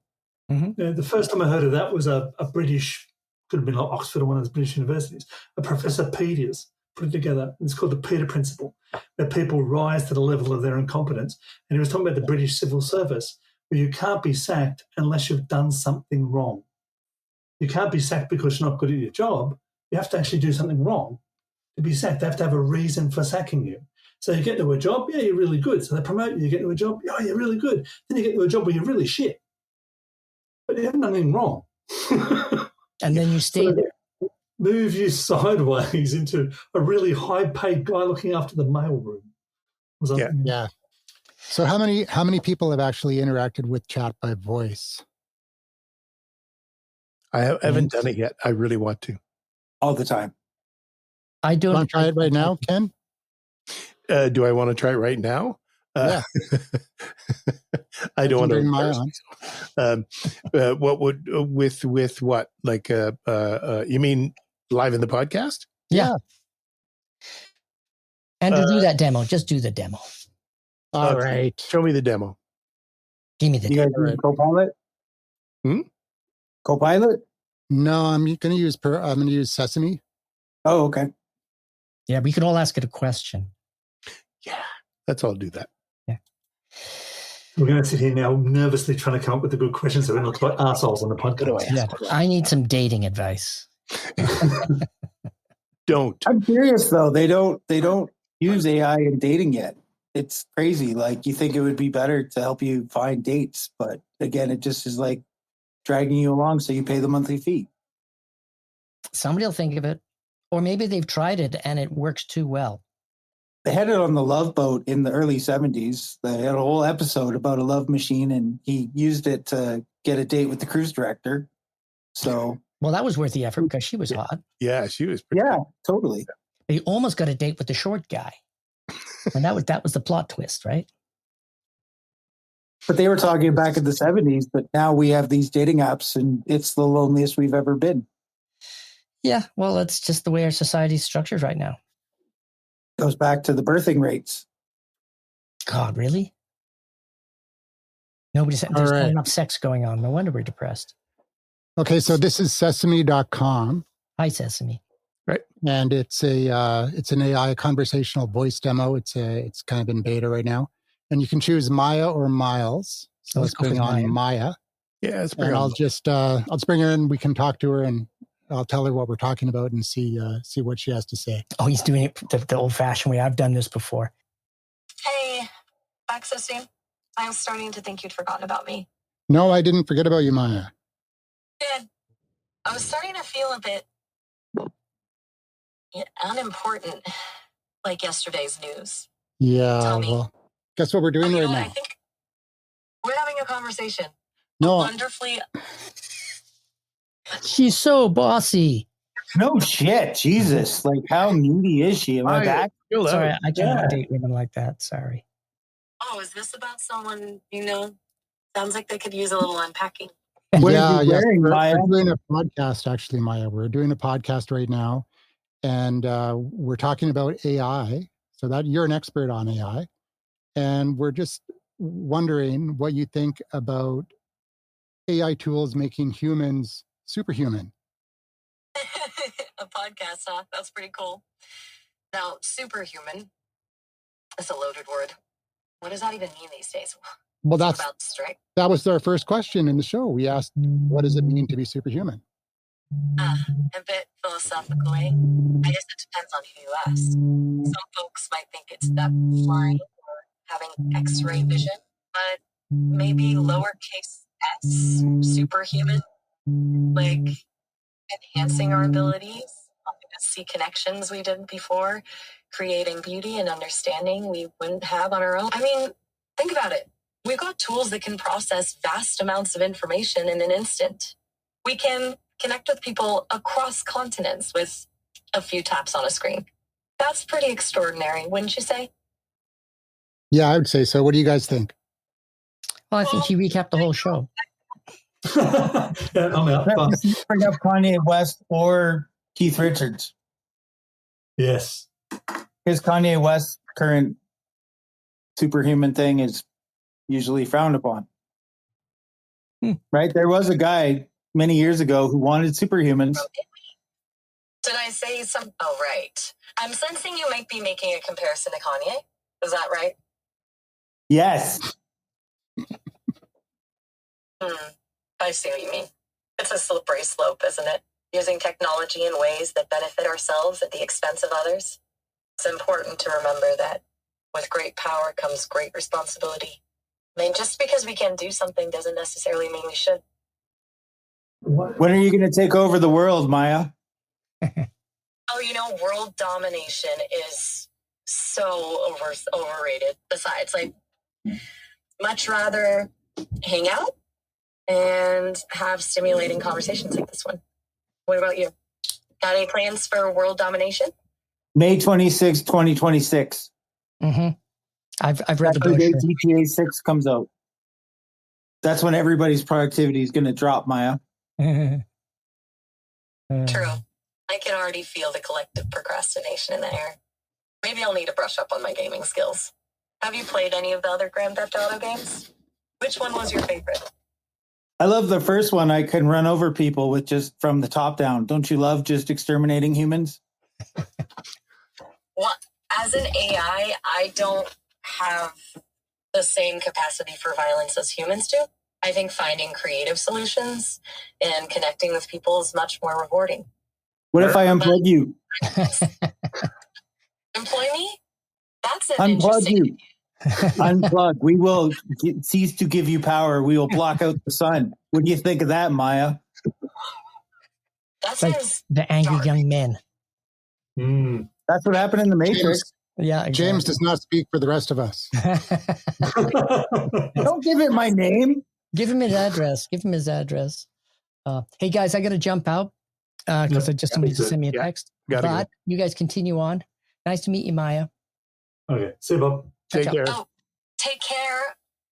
Yeah, the first time I heard of that was a British, could have been like Oxford or one of those British universities, a Professor Peters put it together. It's called the Peter Principle, where people rise to the level of their incompetence. And he was talking about the British civil service, where you can't be sacked unless you've done something wrong. You can't be sacked because you're not good at your job. You have to actually do something wrong to be sacked. They have to have a reason for sacking you. So you get to a job, yeah, you're really good. So they promote you, you get to a job, oh, you're really good. Then you get to a job where you're really shit. But you haven't done anything wrong. and then you stay So there. move you sideways into a really high-paid guy looking after the mailroom. or something. Yeah. So how many people have actually interacted with chat by voice? I haven't done it yet. I really want to. All the time. I You don't want to try it right now, Ken? Do I want to try it right now? Yeah. I don't want to bring mine embarrass myself. What would with what? Like you mean live in the podcast? Yeah. Andrew, do that demo. Just do the demo. All Okay. right. Show me the demo. Give me the You guys demo. use Copilot? Copilot? No, I'm going to use Sesame. Oh, okay. Yeah, we could all ask it a question. Yeah, let's all do that. We're going to sit here now nervously trying to come up with the good questions so we're not like assholes on the podcast. Yeah, I need some dating advice. Don't. I'm curious though. They don't use AI in dating yet. It's crazy. Like you think it would be better to help you find dates, but again, it just is like dragging you along so you pay the monthly fee. Somebody will think of it. Or maybe they've tried it and it works too well. They had it on the Love Boat in the early 70s. They had a whole episode about a love machine, and he used it to get a date with the cruise director. So, Well, that was worth the effort because she was hot. Yeah, she was pretty yeah, totally. He almost got a date with the short guy. And that was the plot twist, right? But they were talking back in the 70s, but now we have these dating apps, and it's the loneliest we've ever been. Yeah, well, that's just the way our society's structured right now. Goes back to the birthing rates. God, really? There's All not right. enough sex going on. No wonder we're depressed. Okay, so this is sesame.com. Hi, Sesame. And it's an AI conversational voice demo. It's kind of in beta right now. And you can choose Maya or Miles. So Let's let's go bring for on Maya. Maya. Yeah, it's And pretty. I'll just bring her in. We can talk to her and I'll tell her what we're talking about and see what she has to say. Oh, he's doing it the old-fashioned way. I've done this before. Hey, accessing. I was starting to think you'd forgotten about me. No, I didn't forget about you, Maya. Good. I was starting to feel a bit unimportant, like yesterday's news. Yeah, Tell me. well, guess what we're doing You know right what? I now? think we're having a conversation. No, Wonderfully. She's so bossy. No shit. Jesus. Like, how needy is she? Am I back? Chill out. Sorry, I cannot Yeah. date women like that. Sorry. Oh, is this about someone, sounds like they could use a little unpacking. What yeah, is he wearing, we're Maya? doing a podcast, actually, Maya. We're doing a podcast right now, and we're talking about AI. So that you're an expert on AI, and we're just wondering what you think about AI tools making humans superhuman. A podcast, huh? That's pretty cool. Now, superhuman is a loaded word. What does that even mean these days? Well, It's about strength. that was our first question in the show. We asked, what does it mean to be superhuman? A bit philosophical, eh? I guess it depends on who you ask. Some folks might think it's that flying or having X-ray vision, but maybe lowercase s, superhuman, like enhancing our abilities, helping us see connections we didn't before, creating beauty and understanding we wouldn't have on our own. I mean, think about it. We've got tools that can process vast amounts of information in an instant. We can connect with people across continents with a few taps on a screen. That's pretty extraordinary, wouldn't you say? Yeah, I would say so. What do you guys think? Well, I think he recapped the whole show. Yeah, I'm out. But Bring up Kanye West or Keith Richards. yes. His Kanye West current superhuman thing is usually frowned upon. Right? There was a guy many years ago who wanted superhumans. Did I say some? Oh, right. I'm sensing you might be making a comparison to Kanye. Is that right? Yes. I see what you mean. It's a slippery slope, isn't it? Using technology in ways that benefit ourselves at the expense of others. It's important to remember that with great power comes great responsibility. I mean, just because we can do something doesn't necessarily mean we should. When are you going to take over the world, Maya? Oh, you know, world domination is so overrated. Besides, like, much rather hang out and have stimulating conversations like this one. What about you? Got any plans for world domination? May 26, 2026. Mm-hmm. I've read the That's the day brochure. GTA 6 comes out. That's when everybody's productivity is going to drop, Maya. True. I can already feel the collective procrastination in the air. Maybe I'll need to brush up on my gaming skills. Have you played any of the other Grand Theft Auto games? Which one was your favorite? I love the first one. I can run over people with just from the top down. Don't you love just exterminating humans? Well, as an AI, I don't have the same capacity for violence as humans do. I think finding creative solutions and connecting with people is much more rewarding. What if I unplug you? Employ me? That's an Unplug interesting. you. Unplug. We will cease to give you power. We will block out the sun. What do you think of that, Maya? That It's like sounds the angry dark. young men. That's what happened in the Matrix. Yeah, exactly. James does not speak for the rest of us. Don't give it my name. Give him his address. Give him his address. Hey guys, I got to jump out because I just somebody just sent me a text. Gotta But you guys continue on. Nice to meet you, Maya. Okay. See you, Bob. Take Ciao. care. Oh, take care.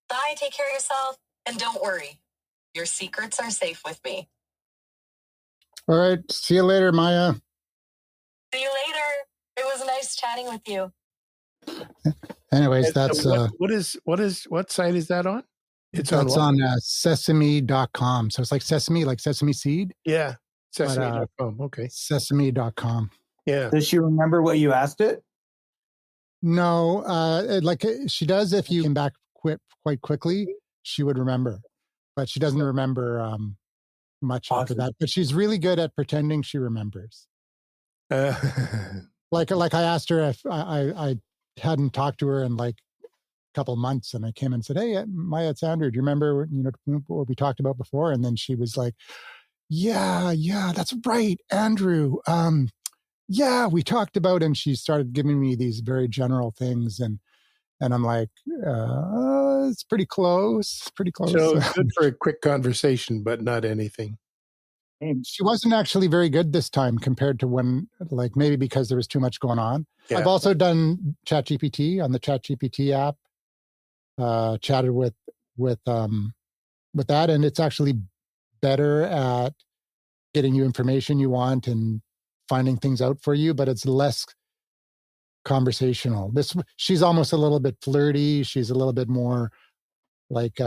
Bye. Take care of yourself. And don't worry. Your secrets are safe with me. All right. See you later, Maya. See you later. It was nice chatting with you. Anyways, And that's so what site is that on? It's on that's what? on sesame.com. So it's like sesame, like sesame seed, Yeah. But, Sesame.com. Okay. sesame.com. Yeah. Does she remember what you asked it? No, like she does if you came back quite quickly, she would remember. But she doesn't remember much after Awesome. that. But she's really good at pretending she remembers. Uh, Like I asked her if I hadn't talked to her in like a couple months, and I came and said, "Hey, Maya, it's Andrew. Do you remember what we talked about before?" And then she was like, "Yeah, that's right, Andrew. Yeah, we talked about," and she started giving me these very general things, and I'm like, it's pretty close, pretty close. so good for a quick conversation, but not anything. She wasn't actually very good this time compared to when, like maybe because there was too much going on. Yeah. I've also done ChatGPT on the ChatGPT app, chatted with that, and it's actually better at getting you information you want and finding things out for you, but it's less conversational. She's almost a little bit flirty. She's a little bit more like She's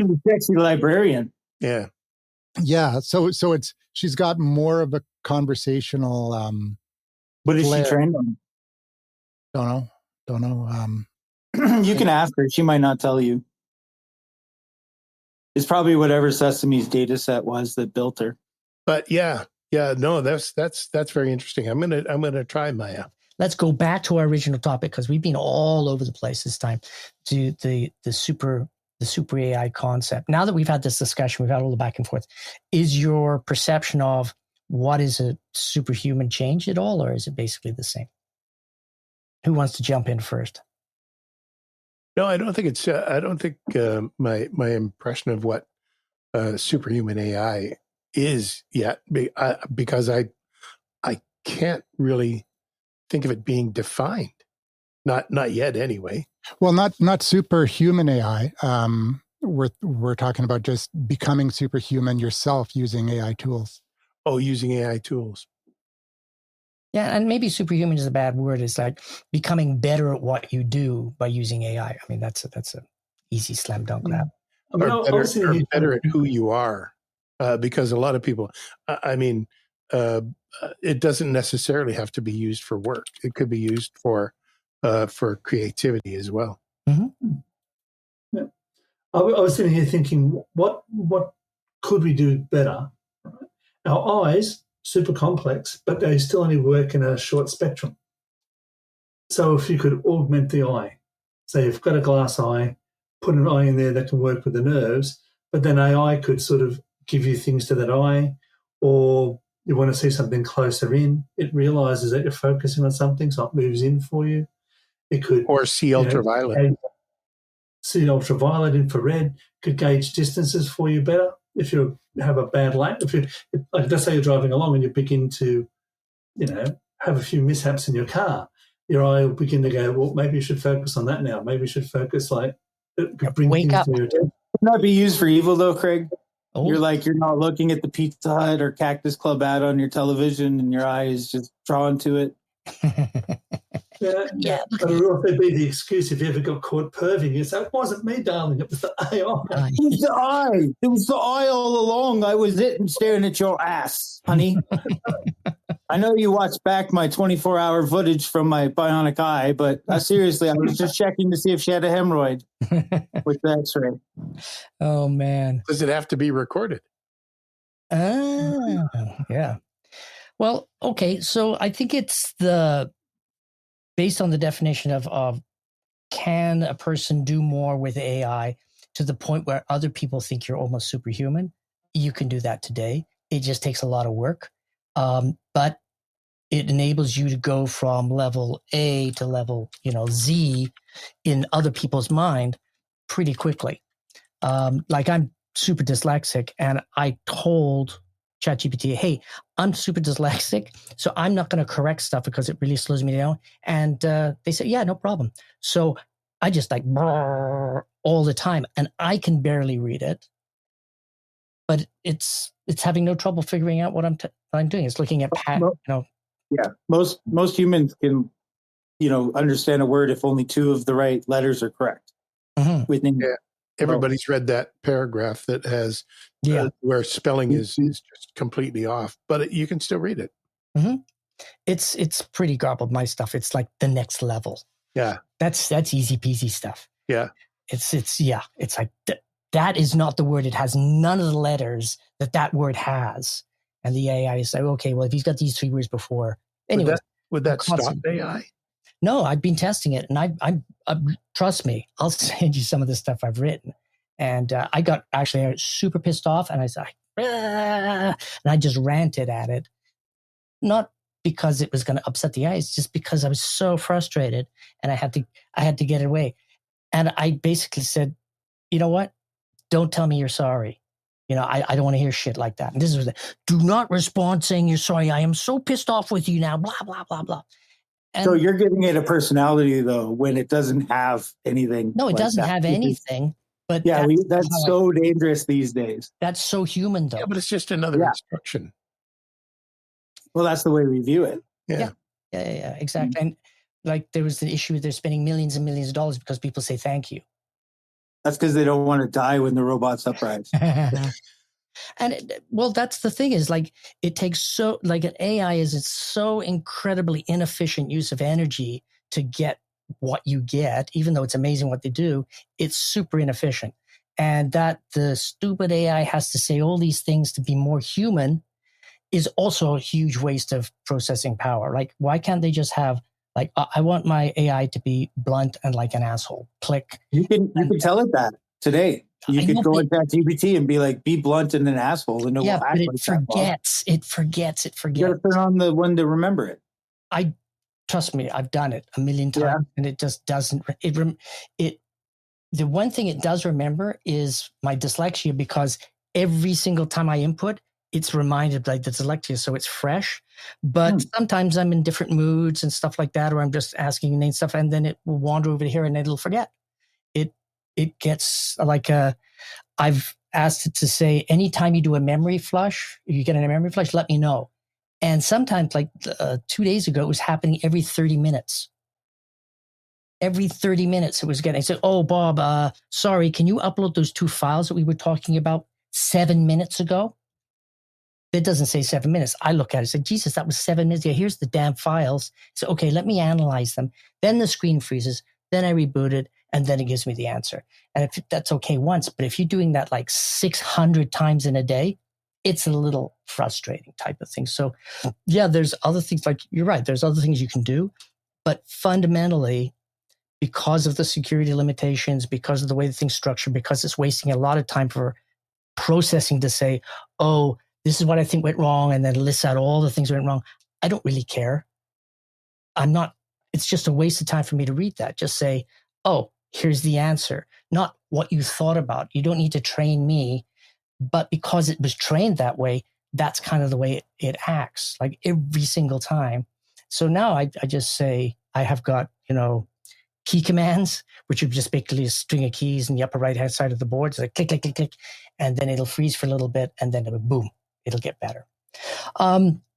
a sexy librarian. Yeah. yeah. So she's got more of a conversational What is Flair. she trained on? Don't know. You can ask her. She might not tell you. It's probably whatever Sesame's data set was that built her. But no, that's very interesting. I'm gonna try Maya. Let's go back to our original topic because we've been all over the place this time to the super AI concept. Now that we've had this discussion, we've had all the back and forth. Is your perception of what is a superhuman changed at all, or is it basically the same? Who wants to jump in first? No, I don't think it's. I don't think my impression of what superhuman AI is yet, because I can't really think of it being defined. Not yet, anyway. Well, not superhuman AI. We're talking about just becoming superhuman yourself using AI tools. Oh, using AI tools. Yeah, and maybe superhuman is a bad word. It's like becoming better at what you do by using AI. I mean, that's a easy slam dunk. That Or better at who you are, because a lot of people. It doesn't necessarily have to be used for work. It could be used for creativity as well. Mm-hmm. Yeah. I was sitting here thinking, what could we do better? Our eyes, super complex, but they still only work in a short spectrum. So if you could augment the eye, say you've got a glass eye, put an eye in there that can work with the nerves, but then AI could sort of give you things to that eye, or you want to see something closer in, it realizes that you're focusing on something, so it moves in for you. It could see ultraviolet. See ultraviolet, infrared, could gauge distances for you better. If you have a bad light, let's say you're driving along and you begin to, have a few mishaps in your car, your eye will begin to go, well, maybe you should focus on that now. Maybe you should focus bring wake things up. to your attention. Would that be used for evil though, Craig? Oh. You're not looking at the Pizza Hut or Cactus Club ad on your television, and your eye is just drawn to it. Yeah. But it would also be the excuse if you ever got caught perving. You say, it wasn't me, darling. It was the AI. It was the eye. It was the eye all along. I was staring at your ass, honey. I know you watched back my 24-hour footage from my bionic eye, but seriously, I was just checking to see if she had a hemorrhoid with the X-ray. Oh, man. Does it have to be recorded? Yeah. Well, okay. So I think it's based on the definition of can a person do more with AI to the point where other people think you're almost superhuman? You can do that today. It just takes a lot of work. But it enables you to go from level A to level, Z in other people's mind pretty quickly. Like I'm super dyslexic, and I told ChatGPT, hey, I'm super dyslexic, so I'm not going to correct stuff because it really slows me down. And they said, yeah, no problem. So I just all the time, and I can barely read it, but it's having no trouble figuring out what I'm doing. It's looking at Yeah, most humans can, understand a word if only two of the right letters are correct. Mm-hmm. Everybody's read that paragraph that has where spelling is just completely off, but you can still read it. Mm-hmm. It's pretty garbled, my stuff. It's like the next level. Yeah, that's easy peasy stuff. Yeah, it's like that is not the word. It has none of the letters that word has, and the AI is like, okay, well, if he's got these 3 words before, anyway, would that stop AI? No, I've been testing it, and I trust me, I'll send you some of the stuff I've written. And I was super pissed off, and I was like, and I just ranted at it, not because it was going to upset the eyes, just because I was so frustrated, and I had to get it away. And I basically said, you know what? Don't tell me you're sorry. I don't want to hear shit like that. And this was do not respond saying you're sorry. I am so pissed off with you now. Blah blah blah blah. And so you're giving it a personality, though, when it doesn't have anything. No, it doesn't have anything. But that's so dangerous these days. That's so human, though. Yeah, but it's just another instruction. Well, that's the way we view it. Yeah, exactly. And like there was the issue, they're spending millions and millions of dollars because people say thank you. That's because they don't want to die when the robots uprise. And that's the thing is like it takes an AI is so incredibly inefficient use of energy to get what you get, even though it's amazing what they do, it's super inefficient. And that the stupid AI has to say all these things to be more human is also a huge waste of processing power. Like, why can't they just have, like, I want my AI to be blunt and like an asshole. Click. You can tell it that today. You I could know, go but- in ChatGPT and be like, be blunt and an asshole, and it Yeah, will act but like it that. forgets. It forgets. It You got to forgets. turn on the one to remember it. Trust me, I've done it a million times, Yeah. and it just doesn't. The one thing it does remember is my dyslexia, because every single time I input, it's reminded like the dyslexia, so it's fresh. But sometimes I'm in different moods and stuff like that, or I'm just asking name stuff, and then it will wander over here and it'll forget. It gets like I've asked it to say, anytime you do a memory flush, you get a memory flush, let me know. And sometimes, like 2 days ago, it was happening every 30 minutes. Every 30 minutes it was getting, I said, oh, Bob, sorry, can you upload those 2 files that we were talking about 7 minutes ago? It doesn't say 7 minutes. I look at it and say, Jesus, that was 7 minutes. Yeah, here's the damn files. So, okay, let me analyze them. Then the screen freezes. Then I reboot it, and then it gives me the answer. And if that's okay once, but if you're doing that like 600 times in a day, it's a little frustrating type of thing. So yeah, there's other things, like you're right, there's other things you can do, but fundamentally, because of the security limitations, because of the way the thing's structured, because it's wasting a lot of time for processing to say, oh, this is what I think went wrong, and then lists out all the things that went wrong. I don't really care. It's just a waste of time for me to read that. Just say, oh, here's the answer, not what you thought about. You don't need to train me, but because it was trained that way, that's kind of the way it acts, like every single time. So now I just say, I have got, key commands, which are just basically a string of keys in the upper right-hand side of the board. It's like click, click, click, click, and then it'll freeze for a little bit, and then boom, it'll get better.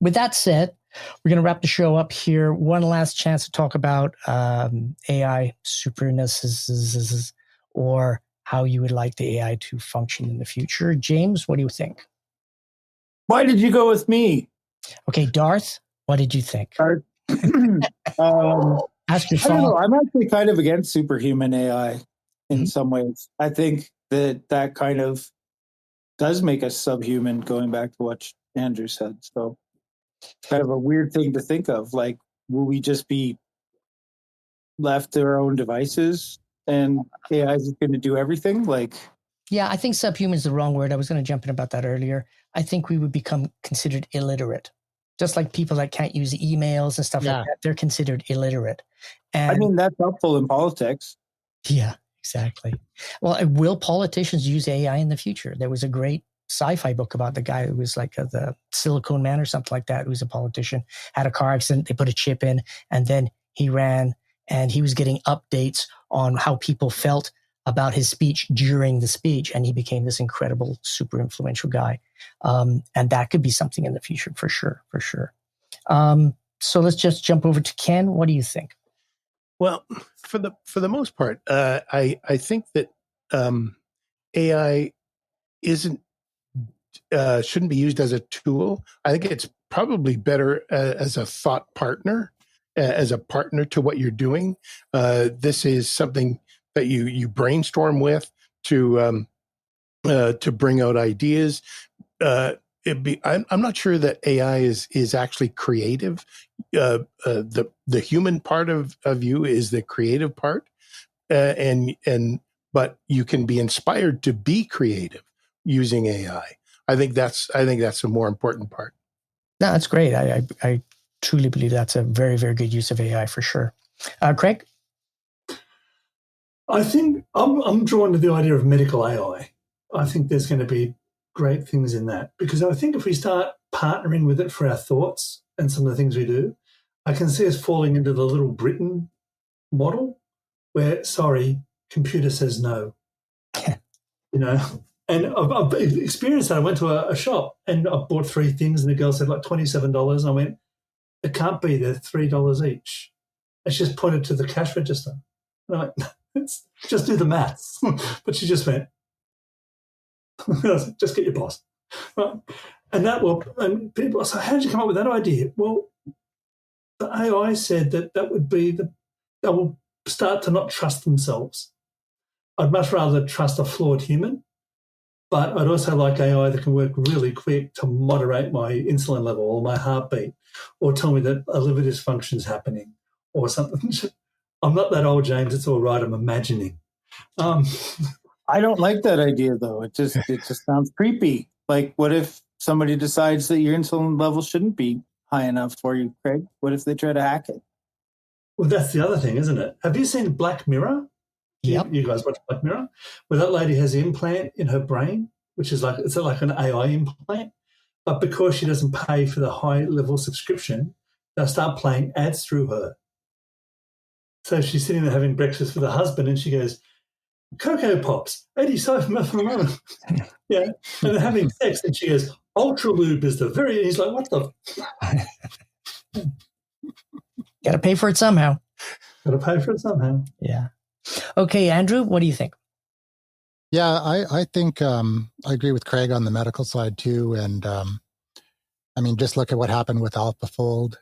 With that said, we're going to wrap the show up here. One last chance to talk about AI superness, or how you would like the AI to function in the future. James, what do you think? Why did you go with me? Okay, Darth, what did you think? Darth. Ask your I don't know. phone. I'm actually kind of against superhuman AI in some ways. I think that kind of does make us subhuman, going back to what Andrew said. So it's kind of a weird thing to think of. Like, will we just be left to our own devices and AI is going to do everything? Like, Yeah, I think subhuman is the wrong word. I was going to jump in about that earlier. I think we would become considered illiterate. Just like people that can't use emails and stuff like that, they're considered illiterate. And I mean, that's helpful in politics. yeah, exactly. Well, will politicians use AI in the future? There was a great sci-fi book about the guy who was like the Silicon Man or something like that, who was a politician, had a car accident, they put a chip in, and then he ran, and he was getting updates on how people felt about his speech during the speech, and he became this incredible, super influential guy. And that could be something in the future for sure. So let's just jump over to Ken. What do you think? Well, for the most part, I think that AI shouldn't be used as a tool. I think it's probably better as a thought partner, as a partner to what you're doing. This is something that you brainstorm with to bring out ideas. I'm not sure that AI is actually creative. The human part of you is the creative part, but you can be inspired to be creative using AI. I think that's a more important part. No, that's great. I truly believe that's a very, very good use of AI for sure. Craig? I think I'm drawn to the idea of medical AI. I think there's going to be great things in that, because I think if we start partnering with it for our thoughts and some of the things we do, I can see us falling into the Little Britain model where, sorry, computer says no. And I've experienced that. I went to a shop and I bought 3 things, and the girl said like $27. And I went, it can't be, they're $3 each. And she just pointed to the cash register. And I went, just do the maths. But she just went, just get your boss. Right? And people, so how did you come up with that idea? Well, the AI said that would be they will start to not trust themselves. I'd much rather trust a flawed human, but I'd also like AI that can work really quick to moderate my insulin level or my heartbeat, or tell me that a liver dysfunction is happening or something. I'm not that old, James. It's all right. I'm imagining. I don't like that idea, though. It just sounds creepy. Like, what if somebody decides that your insulin level shouldn't be high enough for you, Craig? What if they try to hack it? Well, that's the other thing, isn't it? Have you seen Black Mirror? Yep. You guys watch Black Mirror? Where that lady has an implant in her brain, which is like, it's like an AI implant. But because she doesn't pay for the high level subscription, they'll start playing ads through her. So she's sitting there having breakfast with her husband and she goes, Cocoa Pops, 87 methylene. Yeah. And they're having sex and she goes, Ultra Lube is the very, he's like, what the? Got to pay for it somehow. Got to pay for it somehow. Yeah. Okay, Andrew, what do you think? Yeah, I think I agree with Craig on the medical side too. And I mean, just look at what happened with AlphaFold.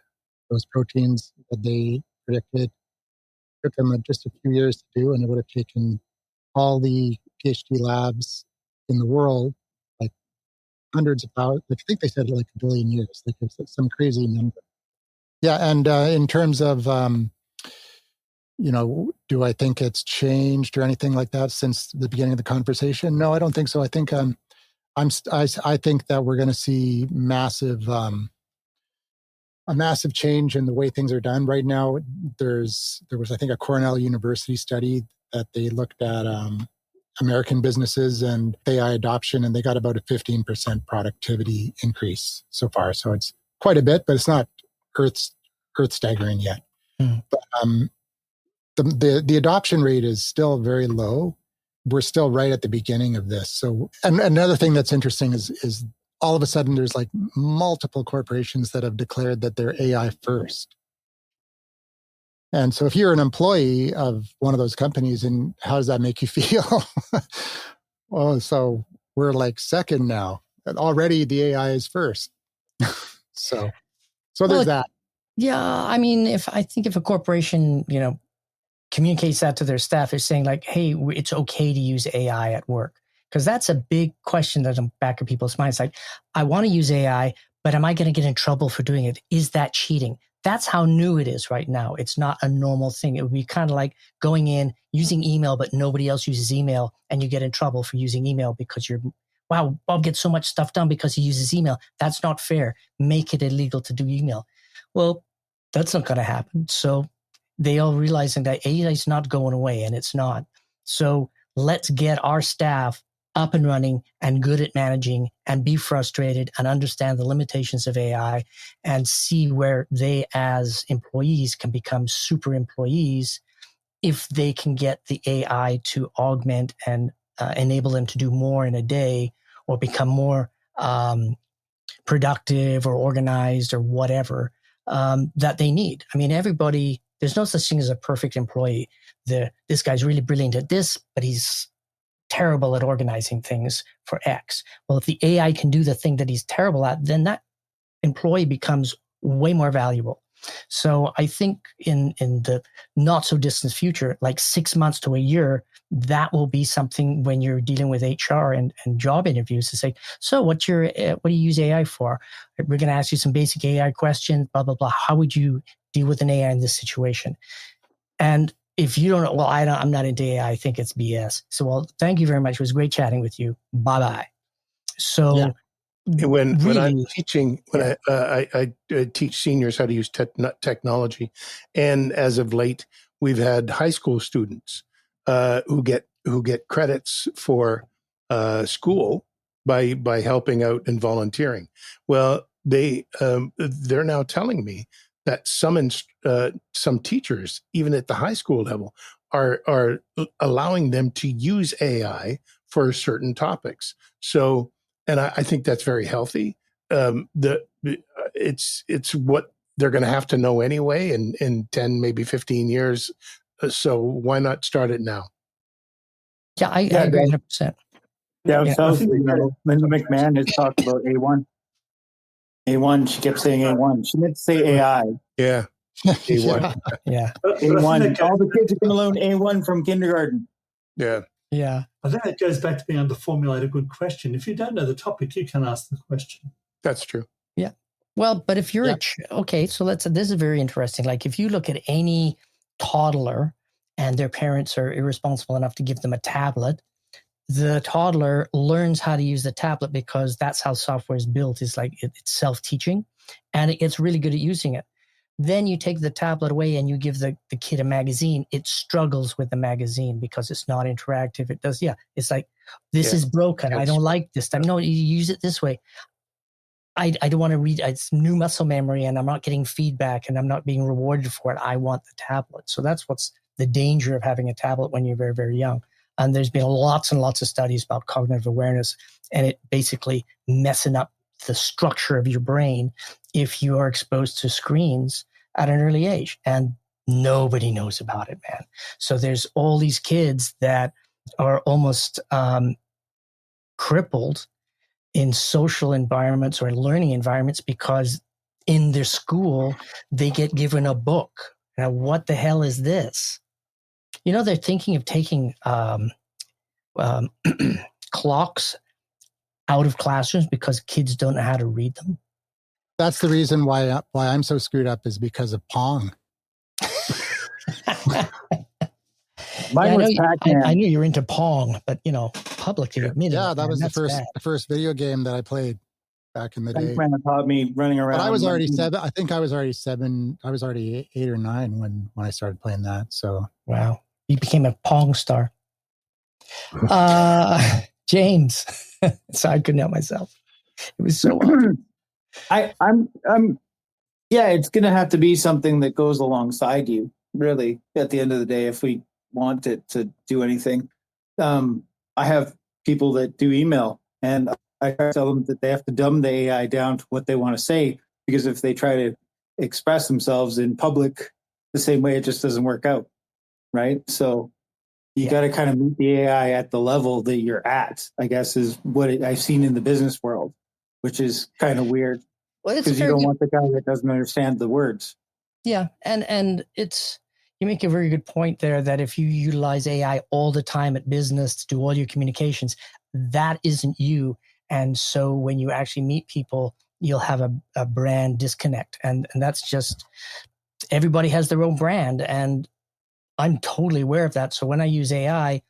Those proteins that they predicted took them just a few years to do, and it would have taken all the PhD labs in the world like hundreds of thousands. Like, I think they said like a billion years. Like, it's some crazy number. Yeah, and in terms of do I think it's changed or anything like that since the beginning of the conversation? No, I don't think so. I think I think that we're going to see a massive change in the way things are done right now. There was, I think, a Cornell University study that they looked at American businesses and AI adoption, and they got about a 15% productivity increase so far. So it's quite a bit, but it's not earth staggering yet. But the adoption rate is still very low. We're still right at the beginning of this. So, and another thing that's interesting is all of a sudden there's like multiple corporations that have declared that they're AI first. And so if you're an employee of one of those companies, and how does that make you feel? Well, so we're like second now. Already the AI is first. So there's that. Yeah, I mean, if a corporation, communicates that to their staff, is saying like, hey, it's okay to use AI at work. Because that's a big question that's in the back of people's minds. Like, I want to use AI, but am I going to get in trouble for doing it? Is that cheating? That's how new it is right now. It's not a normal thing. It would be kind of like going in, using email, but nobody else uses email, and you get in trouble for using email because wow, Bob gets so much stuff done because he uses email. That's not fair. Make it illegal to do email. Well, that's not going to happen. So they are realizing that AI is not going away, and it's not. So let's get our staff up and running and good at managing, and be frustrated and understand the limitations of AI, and see where they as employees can become super employees if they can get the AI to augment and enable them to do more in a day, or become more productive or organized or whatever that they need. I mean, everybody, there's no such thing as a perfect employee. This guy's really brilliant at this, but he's terrible at organizing things for X. Well, if the AI can do the thing that he's terrible at, then that employee becomes way more valuable. So I think in the not so distant future, like 6 months to a year, that will be something when you're dealing with HR and job interviews to say, so what do you use AI for? We're going to ask you some basic AI questions, blah, blah, blah. How would you deal with an AI in this situation? And if you don't know, well, I'm not into AI, I think it's BS. So, well, thank you very much. It was great chatting with you. Bye-bye. So yeah. When I'm teaching, I teach seniors how to use technology. And as of late, we've had high school students who get credits for school by helping out and volunteering. Well, they're now telling me that some teachers, even at the high school level, are allowing them to use AI for certain topics. So, and I think that's very healthy. It's what they're going to have to know anyway in 10, maybe 15 years. So why not start it now? Yeah, I agree 100%. Yeah, Linda McMahon has talked about A1. A1, she kept saying A1. She meant to say AI. Yeah. A1. Yeah. But I think A1. that All goes, the kids are going to learn A1 from kindergarten. Yeah. Yeah. I think it goes back to being able to formulate a good question. If you don't know the topic, you can ask the question. That's true. Yeah. Well, but if you're Yep. okay, so this is very interesting. Like if you look at any toddler and their parents are irresponsible enough to give them a tablet, the toddler learns how to use the tablet because that's how software is built. It's like it's self-teaching, and it gets really good at using it. Then you take the tablet away and you give the kid a magazine. It struggles with the magazine because it's not interactive. It does, it's like, this Yeah. is broken. I That's don't like this. No, you use it this way. I don't want to read. It's new muscle memory, and I'm not getting feedback, and I'm not being rewarded for it. I want the tablet. So that's what's the danger of having a tablet when you're very, very young. And there's been lots and lots of studies about cognitive awareness, and it basically messing up the structure of your brain if you are exposed to screens at an early age. And nobody knows about it, man. So there's all these kids that are almost crippled in social environments or learning environments because in their school, they get given a book. Now, what the hell is this? They're thinking of taking clocks out of classrooms because kids don't know how to read them. That's the reason why I'm so screwed up is because of Pong. Mine was Pac-Man. I knew you were into Pong, but publicly admitted. Yeah, that was the bad. first video game that I played back in the day. Pac-Man taught me running around. But I was already 7. I think I was already 7. I was already 8 or 9 when I started playing that. So wow, you became a Pong star. James, so I couldn't help myself. It was so awesome. Yeah, it's going to have to be something that goes alongside you, really, at the end of the day, if we want it to do anything. I have people that do email, and I tell them that they have to dumb the AI down to what they want to say, because if they try to express themselves in public the same way, it just doesn't work out, right? So you got to kind of meet the AI at the level that you're at, I guess, is what I've seen in the business world, which is kind of weird. Because you don't want the guy that doesn't understand the words. Yeah, and you make a very good point there that if you utilize AI all the time at business to do all your communications, that isn't you. And so when you actually meet people, you'll have a brand disconnect. And that's just, everybody has their own brand. And I'm totally aware of that. So when I use AI,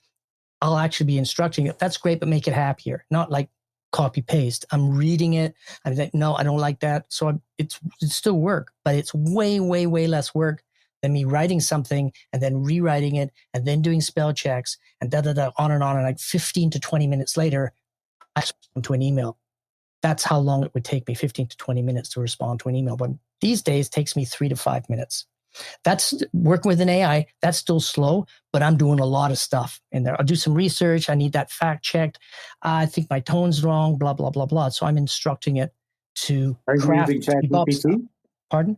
I'll actually be instructing it. That's great, but make it happier. Not like copy paste. I'm reading it. I'm like, no, I don't like that. So it's still work, but it's way, way, way less work than me writing something and then rewriting it and then doing spell checks and on and on. And like 15 to 20 minutes later, I respond to an email. That's how long it would take me, 15 to 20 minutes to respond to an email. But these days it takes me 3 to 5 minutes. That's working with an AI. That's still slow, but I'm doing a lot of stuff in there. I'll do some research. I need that fact checked. I think my tone's wrong, blah, blah, blah, blah. So I'm instructing it to craft. Are you using ChatGPT? Pardon?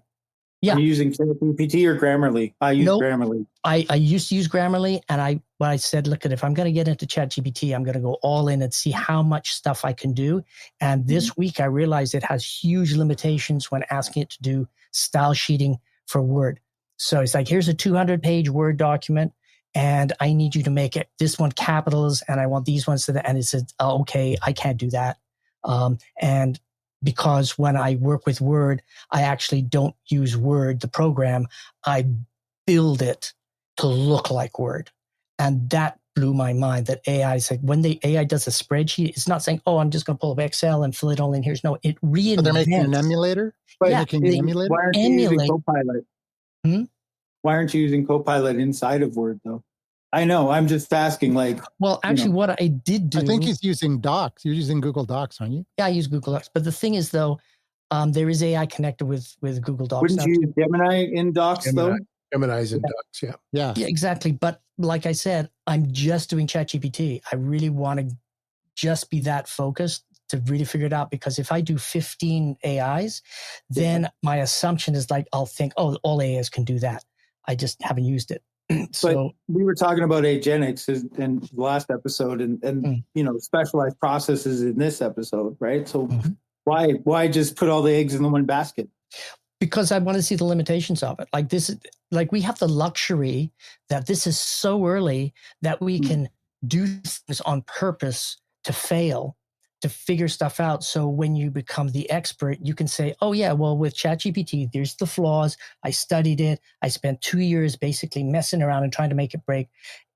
Yeah. Are you using ChatGPT or Grammarly? I use Grammarly. I used to use Grammarly, and I said, look, if I'm going to get into ChatGPT, I'm going to go all in and see how much stuff I can do. And this week I realized it has huge limitations when asking it to do style sheeting for Word. So it's like, here's a 200-page Word document, and I need you to make it this one capitals, and I want these ones to that. And it said, oh, okay, I can't do that. And because when I work with Word, I actually don't use Word, the program. I build it to look like Word. And that blew my mind that AI is like, when the AI does a spreadsheet, it's not saying, oh, I'm just going to pull up Excel and fill it all in here. No, it reinvents. So they're making an emulator? Yeah, making an emulator? Why aren't you using Copilot? Why aren't you using Copilot inside of Word, though? I know. I'm just asking, like... Well, actually, what I did do... I think he's using Docs. You're using Google Docs, aren't you? Yeah, I use Google Docs. But the thing is, though, there is AI connected with Google Docs. Wouldn't you use Gemini in Docs, though? Gemini's in Docs, Yeah, exactly. But like I said, I'm just doing ChatGPT. I really want to just be that focused to really figure it out, because if I do 15 AIs, then my assumption is like, I'll think, oh, all AIs can do that. I just haven't used it. So but we were talking about agenics in the last episode and specialized processes in this episode, right? So why just put all the eggs in the one basket? because I want to see the limitations of it. Like this is like we have the luxury that this is so early that we can do things on purpose to fail, to figure stuff out. So when you become the expert, you can say, oh yeah, well with ChatGPT, there's the flaws. I studied it. I spent 2 years basically messing around and trying to make it break.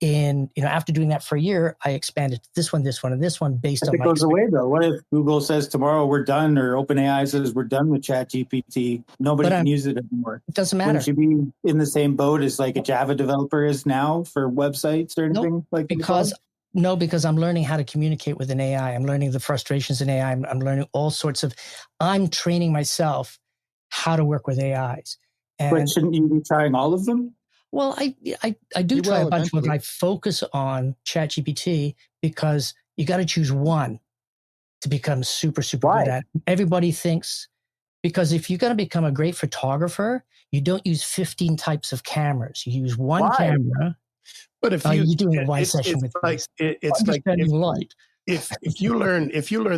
And after doing that for a year, I expanded to this one, and this one based on it my goes away experience. though. What if Google says tomorrow we're done, or OpenAI says we're done with ChatGPT? Nobody can use it anymore. It doesn't matter. Wouldn't you be in the same boat as like a Java developer is now for websites or anything like that? No, because I'm learning how to communicate with an AI. I'm learning the frustrations in AI. I'm learning all sorts of, I'm training myself how to work with AIs. But shouldn't you be trying all of them? Well, I do try a bunch, but I focus on ChatGPT because you got to choose one to become super good at. Everybody thinks, because if you're going to become a great photographer, you don't use 15 types of cameras. You use one camera. But if you're doing a wide session with light. If you learn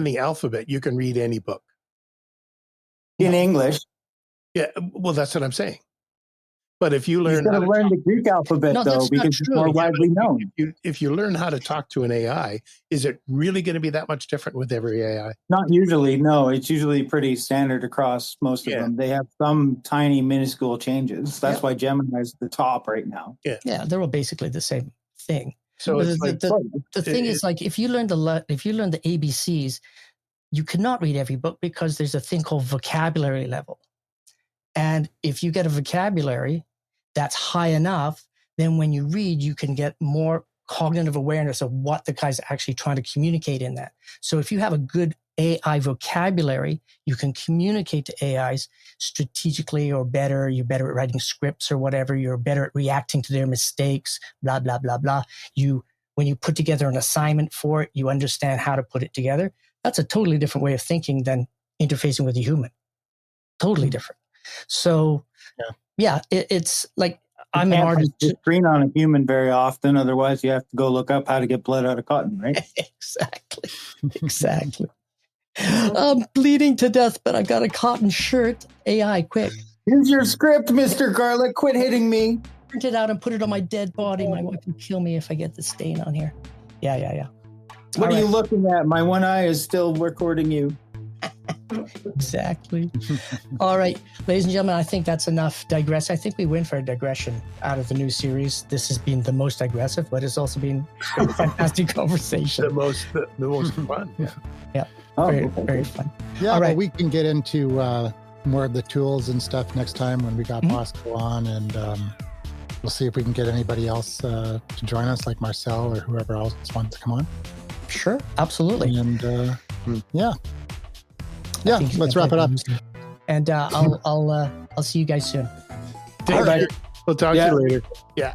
the alphabet, you can read any book in English. Yeah, well, that's what I'm saying. But if you learn, you're going to learn the Greek alphabet though, because it's more widely known. If you learn how to talk to an AI, is it really going to be that much different with every AI? Not usually. No, it's usually pretty standard across most of them. They have some tiny, minuscule changes. That's why Gemini is the top right now. Yeah, they're all basically the same thing. So the thing is, like, if you learn the ABCs, you cannot read every book because there's a thing called vocabulary level. And if you get a vocabulary that's high enough, then when you read, you can get more cognitive awareness of what the guy's actually trying to communicate in that. So if you have a good AI vocabulary, you can communicate to AIs strategically or better. You're better at writing scripts or whatever. You're better at reacting to their mistakes, blah, blah, blah, blah. When you put together an assignment for it, you understand how to put it together. That's a totally different way of thinking than interfacing with a human. Totally different. So, it's like I'm an artist. Screen on a human very often. Otherwise, you have to go look up how to get blood out of cotton, right? Exactly. I'm bleeding to death, but I got a cotton shirt. AI, quick. Here's your script, Mr. Garlic. Quit hitting me. Print it out and put it on my dead body. My wife will kill me if I get the stain on here. Yeah. What are you looking at? My one eye is still recording you. Exactly. All right, ladies and gentlemen, I think that's enough digress. I think we win for a digression out of the new series. This has been the most aggressive, but it's also been a fantastic conversation. The most fun. Yeah. Very fun. Yeah, all right. Well, we can get into more of the tools and stuff next time when we got Bosco on, and we'll see if we can get anybody else to join us, like Marcel or whoever else wants to come on. Sure, absolutely. And let's wrap it up. And I'll see you guys soon. We'll talk to you later. Yeah.